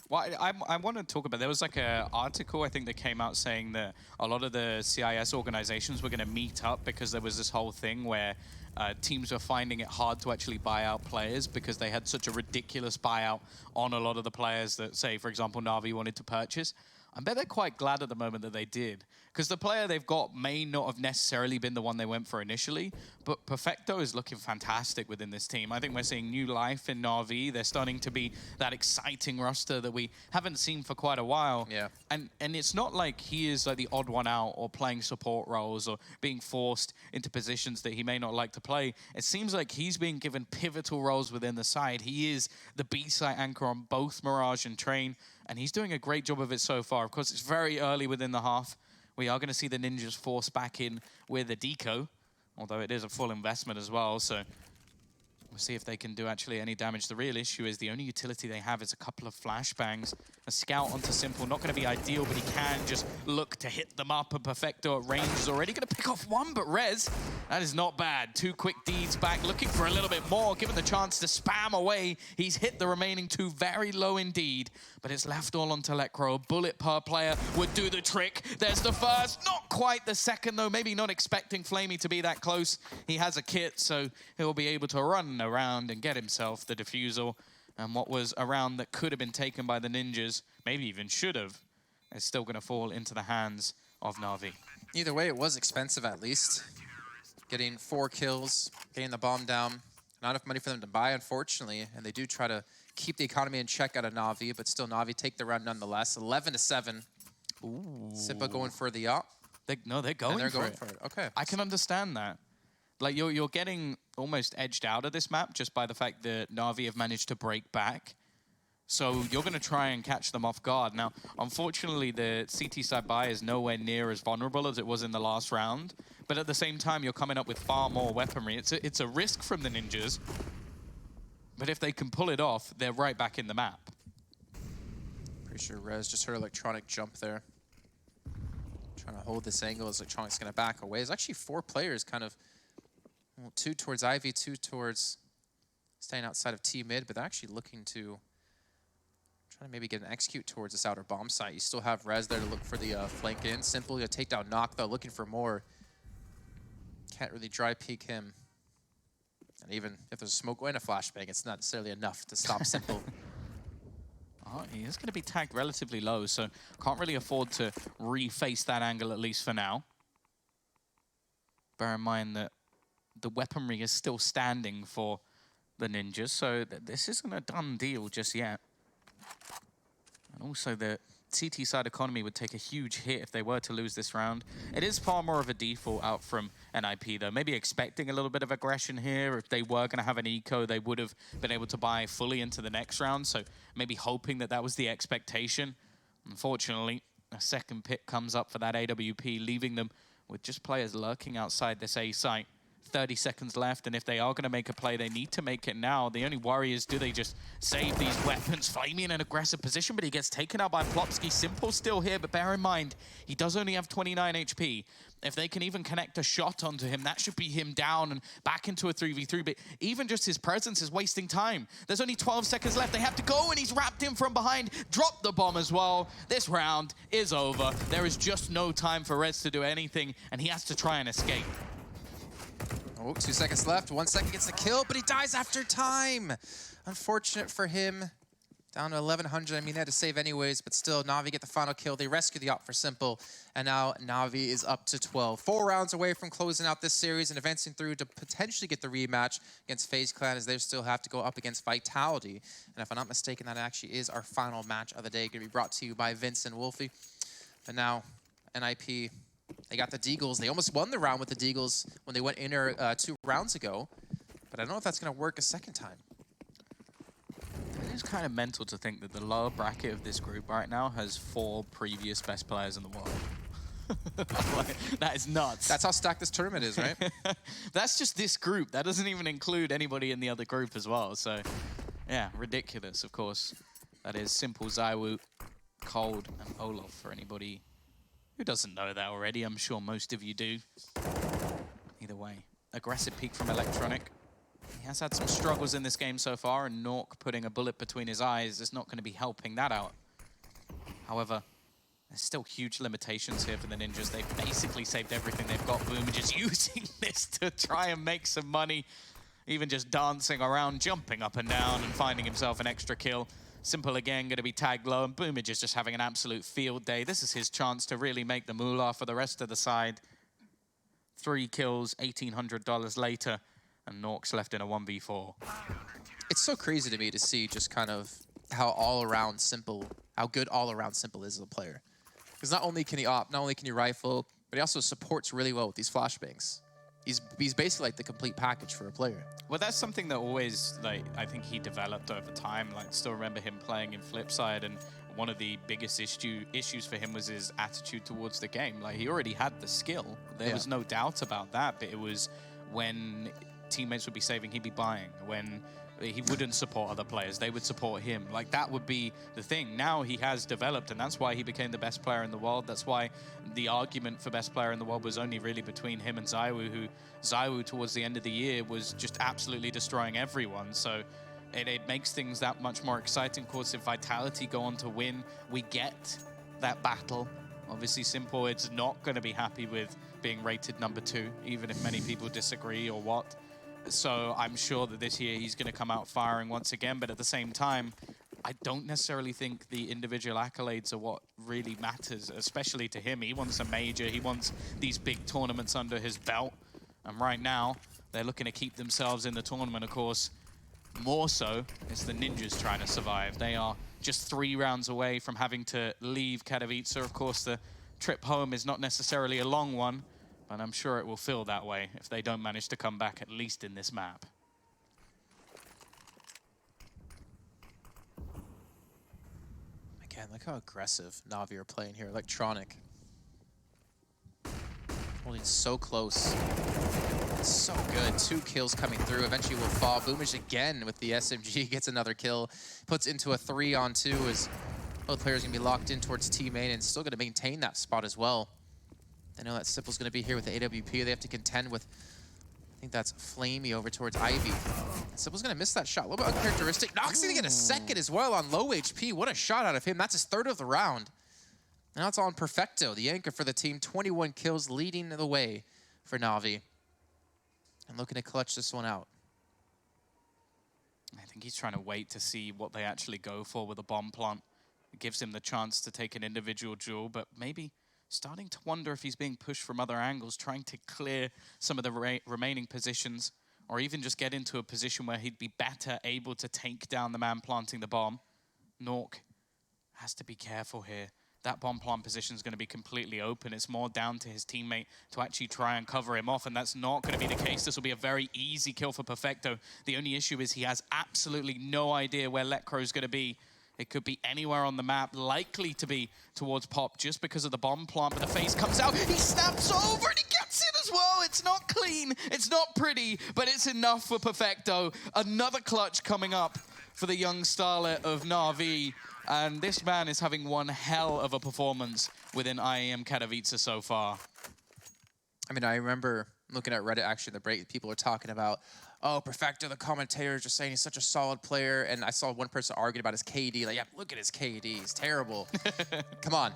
Well, I want to talk about, there was like an article I think that came out saying that a lot of the CIS organizations were going to meet up because there was this whole thing where teams were finding it hard to actually buy out players because they had such a ridiculous buyout on a lot of the players that, say, for example, Navi wanted to purchase. I bet they're quite glad at the moment that they did, because the player they've got may not have necessarily been the one they went for initially, but Perfecto is looking fantastic within this team. I think we're seeing new life in Navi. They're starting to be that exciting roster that we haven't seen for quite a while. Yeah. And it's not like he is like the odd one out or playing support roles or being forced into positions that he may not like to play. It seems like he's being given pivotal roles within the side. He is the B-site anchor on both Mirage and Train, and he's doing a great job of it so far. Of course, it's very early within the half. We are going to see the Ninjas force back in with a deco, although it is a full investment as well, so we'll see if they can do actually any damage. The real issue is the only utility they have is a couple of flashbangs. A scout onto Simple, not going to be ideal, but he can just look to hit them up, and Perfecto at range is already going to pick off 1, but Rez, that is not bad. 2 quick deeds back, looking for a little bit more, given the chance to spam away. He's hit the remaining 2 very low indeed, but it's left all onto Lekr. A bullet per player would do the trick. There's the first, not quite the second though, maybe not expecting flamie to be that close. He has a kit, so he'll be able to run around and get himself the defusal. And what was a round that could have been taken by the Ninjas, maybe even should have, is still going to fall into the hands of Navi. Either way, it was expensive at least. getting 4 kills, getting the bomb down. Not enough money for them to buy, unfortunately, and they do try to keep the economy in check out of Navi, but still Navi take the round nonetheless. 11-7. Simpa going for the op. They're going for it. Okay. I can understand that. Like, you're getting almost edged out of this map just by the fact that Navi have managed to break back. So you're going to try and catch them off guard. Now, unfortunately, the CT side buy is nowhere near as vulnerable as it was in the last round. But at the same time, you're coming up with far more weaponry. It's a risk from the ninjas. But if they can pull it off, they're right back in the map. Pretty sure Rez just heard electronic jump there. Trying to hold this angle as electronic's going to back away. There's actually 4 players kind of, well, 2 towards Ivy, 2 towards staying outside of T mid, but they're actually looking to try to maybe get an execute towards this outer bomb site. You still have Rez there to look for the flank in. Simply a takedown knock, though, looking for more. Can't really dry peek him. And even if there's a smoke and a flashbang, it's not necessarily enough to stop Simple. Oh, he is going to be tagged relatively low, so can't really afford to reface that angle, at least for now. Bear in mind that the weaponry is still standing for the ninjas, so this isn't a done deal just yet. And also the CT side economy would take a huge hit if they were to lose this round. It is far more of a default out from NIP, though. Maybe expecting a little bit of aggression here. If they were going to have an eco, they would have been able to buy fully into the next round. So maybe hoping that that was the expectation. Unfortunately, a second pick comes up for that AWP, leaving them with just players lurking outside this A site. 30 seconds left, and if they are going to make a play, they need to make it now. The only worry is, do they just save these weapons? Flamey in an aggressive position, but he gets taken out by Plopsky. Simple still here, but bear in mind, he does only have 29 HP. If they can even connect a shot onto him, that should be him down and back into a 3v3, but even just his presence is wasting time. There's only 12 seconds left. They have to go, and he's wrapped in from behind. Drop the bomb as well. This round is over. There is just no time for Rez to do anything, and he has to try and escape. Oh, 2 seconds left. 1 second gets the kill, but he dies after time. Unfortunate for him. Down to 1100. I mean, they had to save anyways, but still, Navi get the final kill. They rescue the op for Simple, and now Navi is up to 12. 4 rounds away from closing out this series and advancing through to potentially get the rematch against FaZe Clan, as they still have to go up against Vitality. And if I'm not mistaken, that actually is our final match of the day. Going to be brought to you by Vince and Wolfie. But now, NIP, they got the Deagles. They almost won the round with the Deagles when they went in there 2 rounds ago. But I don't know if that's going to work a second time. It is kind of mental to think that the lower bracket of this group right now has 4 previous best players in the world. Like, that is nuts. That's how stacked this tournament is, right? That's just this group. That doesn't even include anybody in the other group as well. So, yeah, ridiculous, of course. That is Simple, ZywOo, Cold, and Olaf for anybody who doesn't know that already. I'm sure most of you do. Either way, aggressive peek from Electronic. He has had some struggles in this game so far, and Nork putting a bullet between his eyes is not going to be helping that out. However, there's still huge limitations here for the ninjas. They've basically saved everything they've got. Boom just using this to try and make some money. Even just dancing around, jumping up and down, and finding himself an extra kill. Simple again, going to be tagged low, and Boomage is just having an absolute field day. This is his chance to really make the moolah for the rest of the side. 3 kills, $1,800 later, and Nork's left in a 1v4. It's so crazy to me to see just kind of how all-around Simple, how good all-around Simple is as a player. Because not only can he op, not only can he rifle, but he also supports really well with these flashbangs. He's basically like the complete package for a player. Well, that's something that always, like, I think he developed over time. Like, still remember him playing in Flipside, and one of the biggest issues for him was his attitude towards the game. Like, he already had the skill. There was no doubt about that, but it was when teammates would be saving, he'd be buying. When he wouldn't support other players, they would support him. Like, that would be the thing. Now he has developed, and that's why he became the best player in the world. That's why the argument for best player in the world was only really between him and ZywOo, who ZywOo towards the end of the year was just absolutely destroying everyone. So it makes things that much more exciting. Of course, if Vitality go on to win, we get that battle. Obviously, Simple is not going to be happy with being rated number 2, even if many people disagree or what. So I'm sure that this year he's going to come out firing once again, but at the same time, I don't necessarily think the individual accolades are what really matters, especially to him. He wants a major, he wants these big tournaments under his belt. And right now, they're looking to keep themselves in the tournament, of course. More so, it's the Ninjas trying to survive. They are just 3 rounds away from having to leave Katowice. Of course, the trip home is not necessarily a long one, but I'm sure it will feel that way if they don't manage to come back, at least in this map. Again, look how aggressive Navi are playing here. Electronic. Holding so close. So good. 2 kills coming through. Eventually will fall. BAHvMh again with the SMG. Gets another kill. Puts into a 3-on-2 as both players going to be locked in towards T main and still going to maintain that spot as well. I know that Simple's going to be here with the AWP. They have to contend with, I think that's Flamey over towards Ivy. Simple's going to miss that shot. A little bit uncharacteristic. Noxy to get a second as well on low HP. What a shot out of him. That's his 3rd of the round. Now it's on Perfecto, the anchor for the team. 21 kills leading the way for Navi. And looking to clutch this one out. I think he's trying to wait to see what they actually go for with a bomb plant. It gives him the chance to take an individual duel, but maybe starting to wonder if he's being pushed from other angles, trying to clear some of the remaining positions, or even just get into a position where he'd be better able to take down the man planting the bomb. Nork has to be careful here. That bomb plant position is going to be completely open. It's more down to his teammate to actually try and cover him off, and that's not going to be the case. This will be a very easy kill for Perfecto. The only issue is he has absolutely no idea where Letcro is going to be. It could be anywhere on the map, likely to be towards Pop just because of the bomb plant, but the face comes out, he snaps over and he gets it as well. It's not clean, it's not pretty, but it's enough for Perfecto. Another clutch coming up for the young starlet of Navi. And this man is having one hell of a performance within IEM Katowice so far. I mean, I remember looking at Reddit actually in the break, people were talking about, oh, Perfecto, the commentators are saying he's such a solid player. And I saw one person arguing about his KD. Like, yeah, look at his KD. He's terrible. Come on,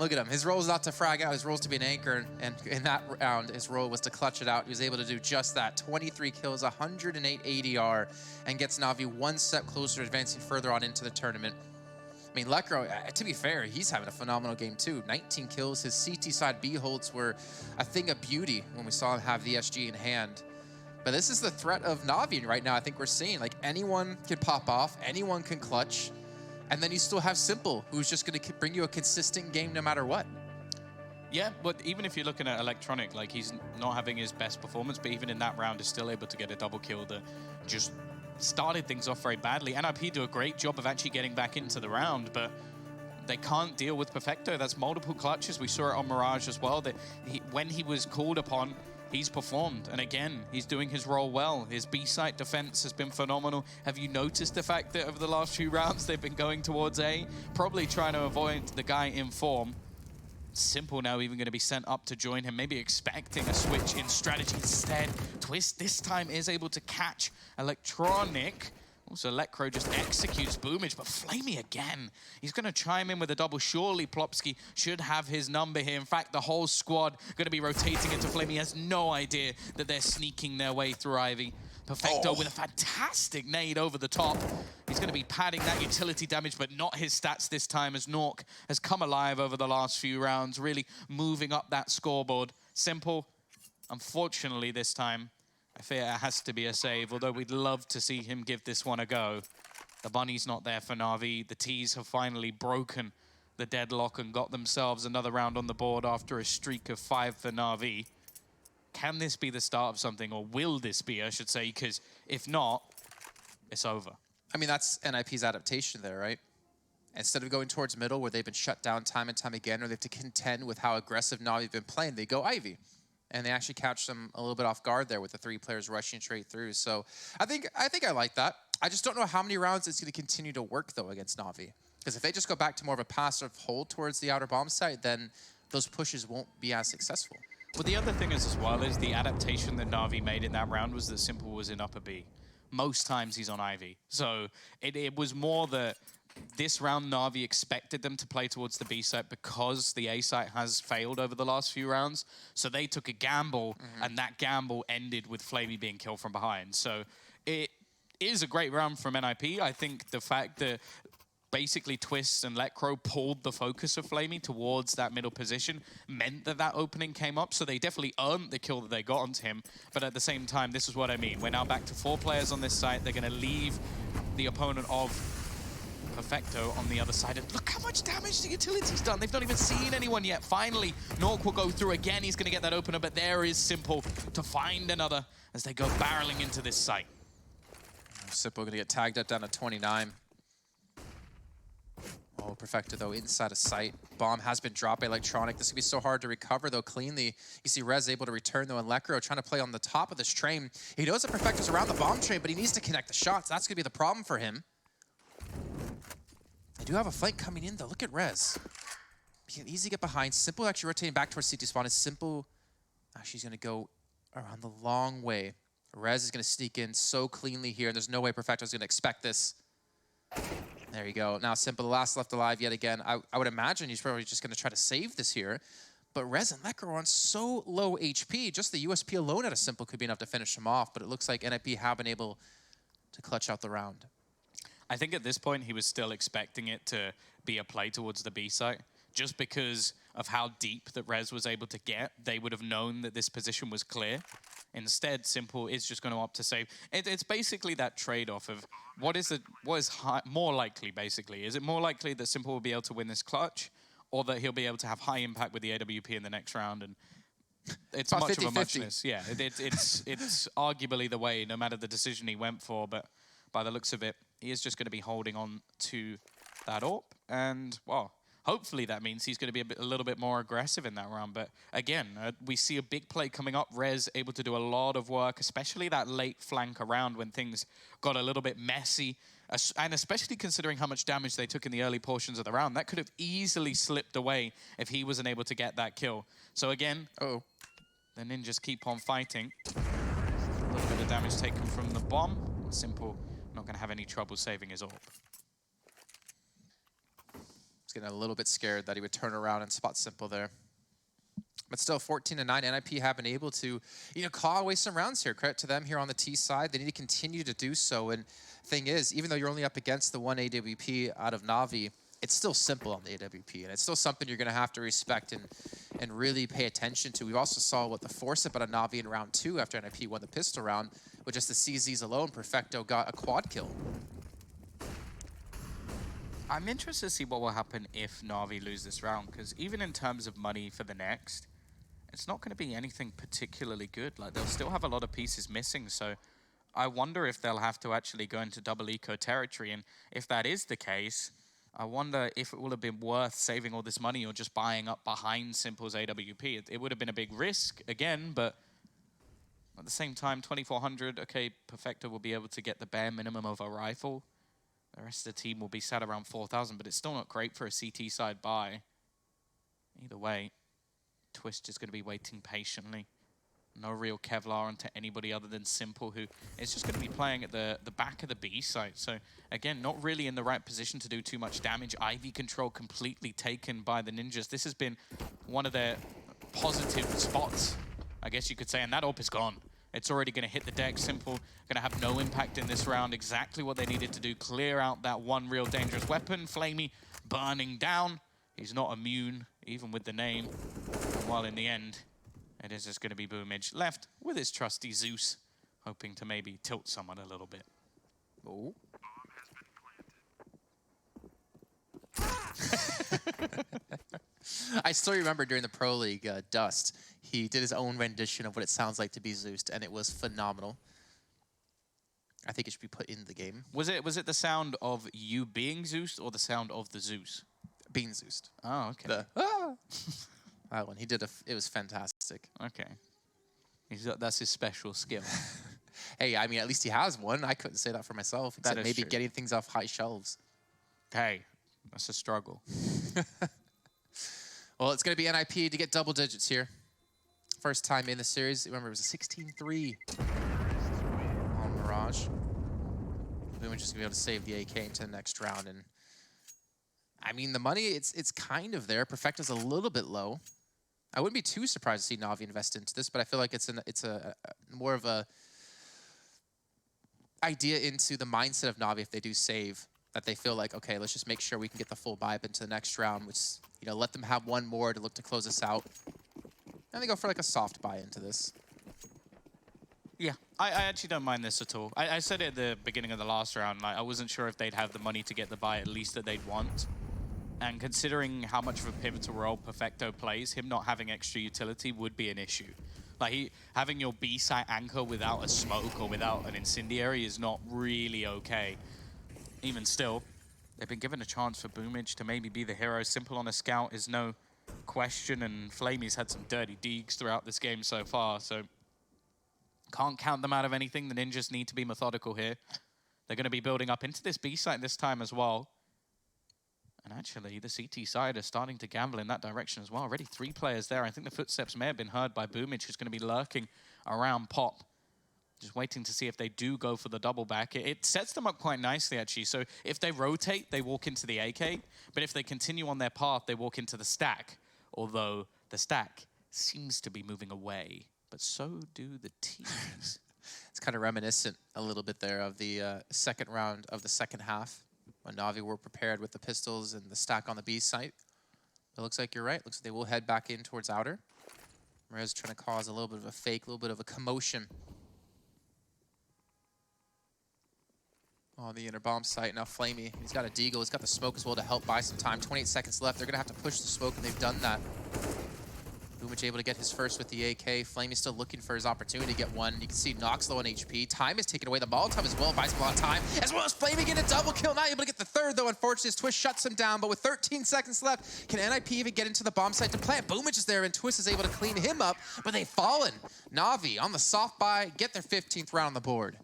look at him. His role is not to frag out. His role is to be an anchor. And in that round, his role was to clutch it out. He was able to do just that. 23 kills, 108 ADR, and gets Navi 1 step closer to advancing further on into the tournament. I mean, Letcro, to be fair, he's having a phenomenal game too. 19 kills. His CT side B holds were a thing of beauty when we saw him have the SG in hand. But this is the threat of Navi right now. I think we're seeing, like, anyone can pop off, anyone can clutch, and then you still have Simple, who's just going to bring you a consistent game no matter what. Yeah, but even if you're looking at Electronic, like, he's not having his best performance, but even in that round is still able to get a double kill that just started things off very badly. NIP do a great job of actually getting back into the round, but they can't deal with Perfecto. That's multiple clutches. We saw it on Mirage as well, that when he was called upon, he's performed. And again, he's doing his role well. His B-site defense has been phenomenal. Have you noticed the fact that over the last few rounds, they've been going towards A, probably trying to avoid the guy in form? Simple now even going to be sent up to join him, maybe expecting a switch in strategy instead. Twist this time is able to catch Electronic. Also, Letcro just executes BAHvMh, but Flamey again. He's going to chime in with a double. Surely Plopsky should have his number here. In fact, the whole squad going to be rotating into Flamey. He has no idea that they're sneaking their way through Ivy. Perfecto with a fantastic nade over the top. He's going to be padding that utility damage, but not his stats this time, as Nork has come alive over the last few rounds, really moving up that scoreboard. Simple, unfortunately this time, I fear it has to be a save, although we'd love to see him give this one a go. The bunny's not there for Navi. The T's have finally broken the deadlock and got themselves another round on the board after a streak of 5 for Navi. Can this be the start of something, or will this be, I should say, because if not, it's over. I mean, that's NIP's adaptation there, right? Instead of going towards middle, where they've been shut down time and time again, or they have to contend with how aggressive Navi have been playing, they go Ivy. And they actually catch them a little bit off guard there with the 3 players rushing straight through. So I think I like that. I just don't know how many rounds it's going to continue to work, though, against Navi. Because if they just go back to more of a passive hold towards the outer bomb site, then those pushes won't be as successful. Well, the other thing is as well is the adaptation that Navi made in that round was that Simple was in upper B. Most times he's on Ivy. So it was more that this round Navi expected them to play towards the B site because the A site has failed over the last few rounds. So they took a gamble, and that gamble ended with Flamey being killed from behind. So it is a great round from NIP. I think the fact that basically Twist and Letcrow pulled the focus of flamie towards that middle position, meant that that opening came up, so they definitely earned the kill that they got onto him. But at the same time, this is what I mean. We're now back to 4 players on this site. They're going to leave the opponent of Perfecto on the other side. And look how much damage the utility's done. They've not even seen anyone yet. Finally, Nork will go through again. He's going to get that opener, but there is Simple to find another as they go barreling into this site. Simple going to get tagged up down to 29. Oh, Perfecto, though, inside of sight. Bomb has been dropped by Electronic. This could be so hard to recover, though, cleanly. You see Rez able to return, though, and Lecro trying to play on the top of this train. He knows that Perfecto's around the bomb train, but he needs to connect the shots. That's going to be the problem for him. They do have a flank coming in, though. Look at Rez. He can easily get behind. Simple actually rotating back towards CT spawn. Is Simple actually going to go around the long way. Rez is going to sneak in so cleanly here, and there's no way Perfecto's going to expect this. There you go. Now Simple, the last left alive yet again. I would imagine he's probably just going to try to save this here. But Rez and Lecro are on so low HP. Just the USP alone at a Simple could be enough to finish him off. But it looks like NIP have been able to clutch out the round. I think at this point he was still expecting it to be a play towards the B site. Just because of how deep that Rez was able to get, they would have known that this position was clear. Instead, Simple is just going to opt to save. It's basically that trade-off of what is more likely, basically. Is it more likely that Simple will be able to win this clutch, or that he'll be able to have high impact with the AWP in the next round? And it's much 50, of a muchness. Yeah, it's arguably the way, no matter the decision he went for. But by the looks of it, he is just going to be holding on to that AWP. And, well, hopefully that means he's going to be a little bit more aggressive in that round. But again, we see a big play coming up. Rez able to do a lot of work, especially that late flank around when things got a little bit messy. And especially considering how much damage they took in the early portions of the round. That could have easily slipped away if he wasn't able to get that kill. So again, the Ninjas keep on fighting. A little bit of damage taken from the bomb. Simple, not going to have any trouble saving his AWP. Getting a little bit scared that he would turn around and spot Simple there. But still, 14-9, NIP have been able to, claw away some rounds here. Credit to them here on the T side. They need to continue to do so. And thing is, even though you're only up against the one AWP out of Navi, it's still Simple on the AWP. And it's still something you're going to have to respect and really pay attention to. We also saw what the force up out of Navi in round 2 after NIP won the pistol round. With just the CZs alone, Perfecto got a quad kill. I'm interested to see what will happen if Navi lose this round, because even in terms of money for the next, it's not going to be anything particularly good. Like, they'll still have a lot of pieces missing, so I wonder if they'll have to actually go into double eco territory, and if that is the case, I wonder if it will have been worth saving all this money or just buying up behind Simple's AWP. It would have been a big risk, again, but at the same time, 2,400, okay, Perfecto will be able to get the bare minimum of a rifle. The rest of the team will be sat around 4,000, but it's still not great for a CT side buy. Either way, Twist is going to be waiting patiently. No real Kevlar onto anybody other than Simple, who is just going to be playing at the back of the B site. So, again, not really in the right position to do too much damage. Ivy control completely taken by the Ninjas. This has been one of their positive spots, I guess you could say, and that AWP is gone. It's already going to hit the deck. Simple, going to have no impact in this round. Exactly what they needed to do. Clear out that one real dangerous weapon. flamie burning down. He's not immune, even with the name. And while in the end, it is just going to be BoomH left with his trusty Zeus, hoping to maybe tilt someone a little bit. Oh. I still remember during the Pro League, Dust, he did his own rendition of what it sounds like to be Zeused, and it was phenomenal. I think it should be put in the game. Was it the sound of you being Zeused or the sound of the Zeus? Being Zeused. Oh, okay. That one, he did it was fantastic. Okay. That's his special skill. Hey, I mean, at least he has one. I couldn't say that for myself, except maybe true. Getting things off high shelves. Hey, that's a struggle. Well, it's going to be NIP to get double digits here. First time in the series. Remember, it was a 16-3 on Mirage. We were just going to be able to save the AK into the next round. And I mean, the money, it's kind of there. Perfecto's a little bit low. I wouldn't be too surprised to see Navi invest into this, but I feel like it's a more of a idea into the mindset of Navi if they do save that they feel like, okay, let's just make sure we can get the full buy up into the next round, which, you know, let them have one more to look to close us out. And they go for like a soft buy into this. Yeah, I actually don't mind this at all. I said it at the beginning of the last round, like, I wasn't sure if they'd have the money to get the buy at least that they'd want. And considering how much of a pivotal role Perfecto plays, him not having extra utility would be an issue. Like, having your B site anchor without a smoke or without an incendiary is not really okay. Even still, they've been given a chance for BoomH to maybe be the hero. Simple on a scout is no question, and Flamey's had some dirty deegs throughout this game so far, so can't count them out of anything. The Ninjas need to be methodical here. They're going to be building up into this B site this time as well. And actually, the CT side is starting to gamble in that direction as well. Already 3 players there. I think the footsteps may have been heard by BoomH, who's going to be lurking around Pop. Just waiting to see if they do go for the double back. It sets them up quite nicely, actually. So if they rotate, they walk into the AK. But if they continue on their path, they walk into the stack. Although the stack seems to be moving away. But so do the teams. It's kind of reminiscent a little bit there of the second round of the second half, when Navi were prepared with the pistols and the stack on the B site. It looks like you're right. Looks like they will head back in towards outer. Rez trying to cause a little bit of a fake, a little bit of a commotion on the inner bomb site. Now Flamey, he's got a deagle. He's got the smoke as well to help buy some time. 28 seconds left. They're going to have to push the smoke, and they've done that. BoomH able to get his first with the AK. Flamey's still looking for his opportunity to get one. You can see Nox low on HP. Time is taken away. The ball time as well buys him a lot of time, as well as Flamey getting a double kill. Not able to get the third, though. Unfortunately, his Twist shuts him down. But with 13 seconds left, can NIP even get into the bomb site to plant? BoomH is there, and Twist is able to clean him up. But they've fallen. Navi on the soft buy, get their 15th round on the board.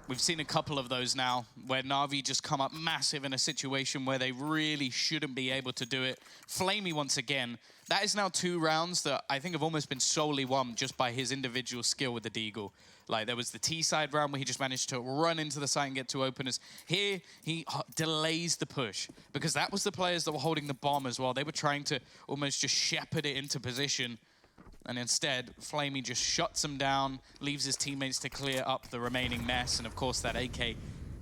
We've seen a couple of those now, where Navi just come up massive in a situation where they really shouldn't be able to do it. Flamey once again. That is now 2 rounds that I think have almost been solely won just by his individual skill with the deagle. Like, there was the T-side round where he just managed to run into the site and get 2 openers. Here, he delays the push, because that was the players that were holding the bomb as well. They were trying to almost just shepherd it into position. And instead, Flamey just shuts him down, leaves his teammates to clear up the remaining mess. And of course, that AK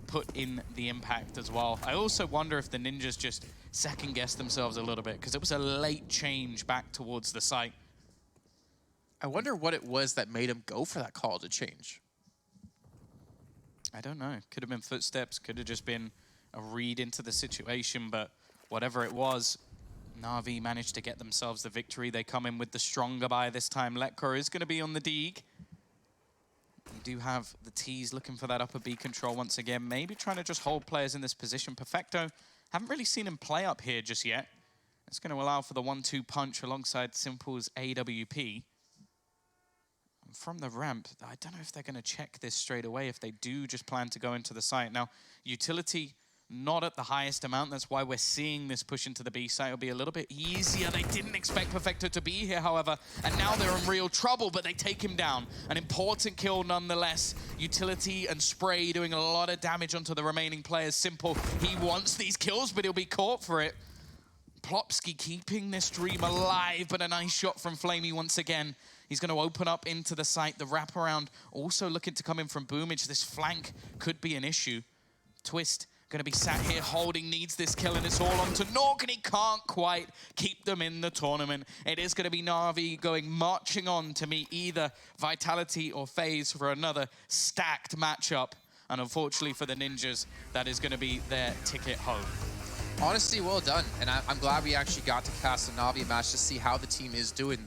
put in the impact as well. I also wonder if the Ninjas just second-guessed themselves a little bit, because it was a late change back towards the site. I wonder what it was that made him go for that call to change. I don't know. Could have been footsteps, could have just been a read into the situation, but whatever it was, Navi managed to get themselves the victory. They come in with the stronger buy this time. Letko is going to be on the Deeg. We do have the T's looking for that upper B control once again. Maybe trying to just hold players in this position. Perfecto, haven't really seen him play up here just yet. It's going to allow for the 1-2 punch alongside Simple's AWP. And from the ramp, I don't know if they're going to check this straight away, if they do just plan to go into the site. Now, utility not at the highest amount. That's why we're seeing this push into the B site. It'll be a little bit easier. They didn't expect Perfecto to be here, however, and now they're in real trouble, but they take him down. An important kill nonetheless. Utility and Spray doing a lot of damage onto the remaining players. Simple, he wants these kills, but he'll be caught for it. Plopsky keeping this dream alive, but a nice shot from Flamey once again. He's going to open up into the site. The wraparound also looking to come in from BoomH. This flank could be an issue. Twist going to be sat here holding, needs this kill, and it's all on to Nork, and he can't quite keep them in the tournament. It is going to be Navi going marching on to meet either Vitality or FaZe for another stacked matchup. And unfortunately for the Ninjas, that is going to be their ticket home. Honestly, well done. And I'm glad we actually got to cast a Navi match to see how the team is doing.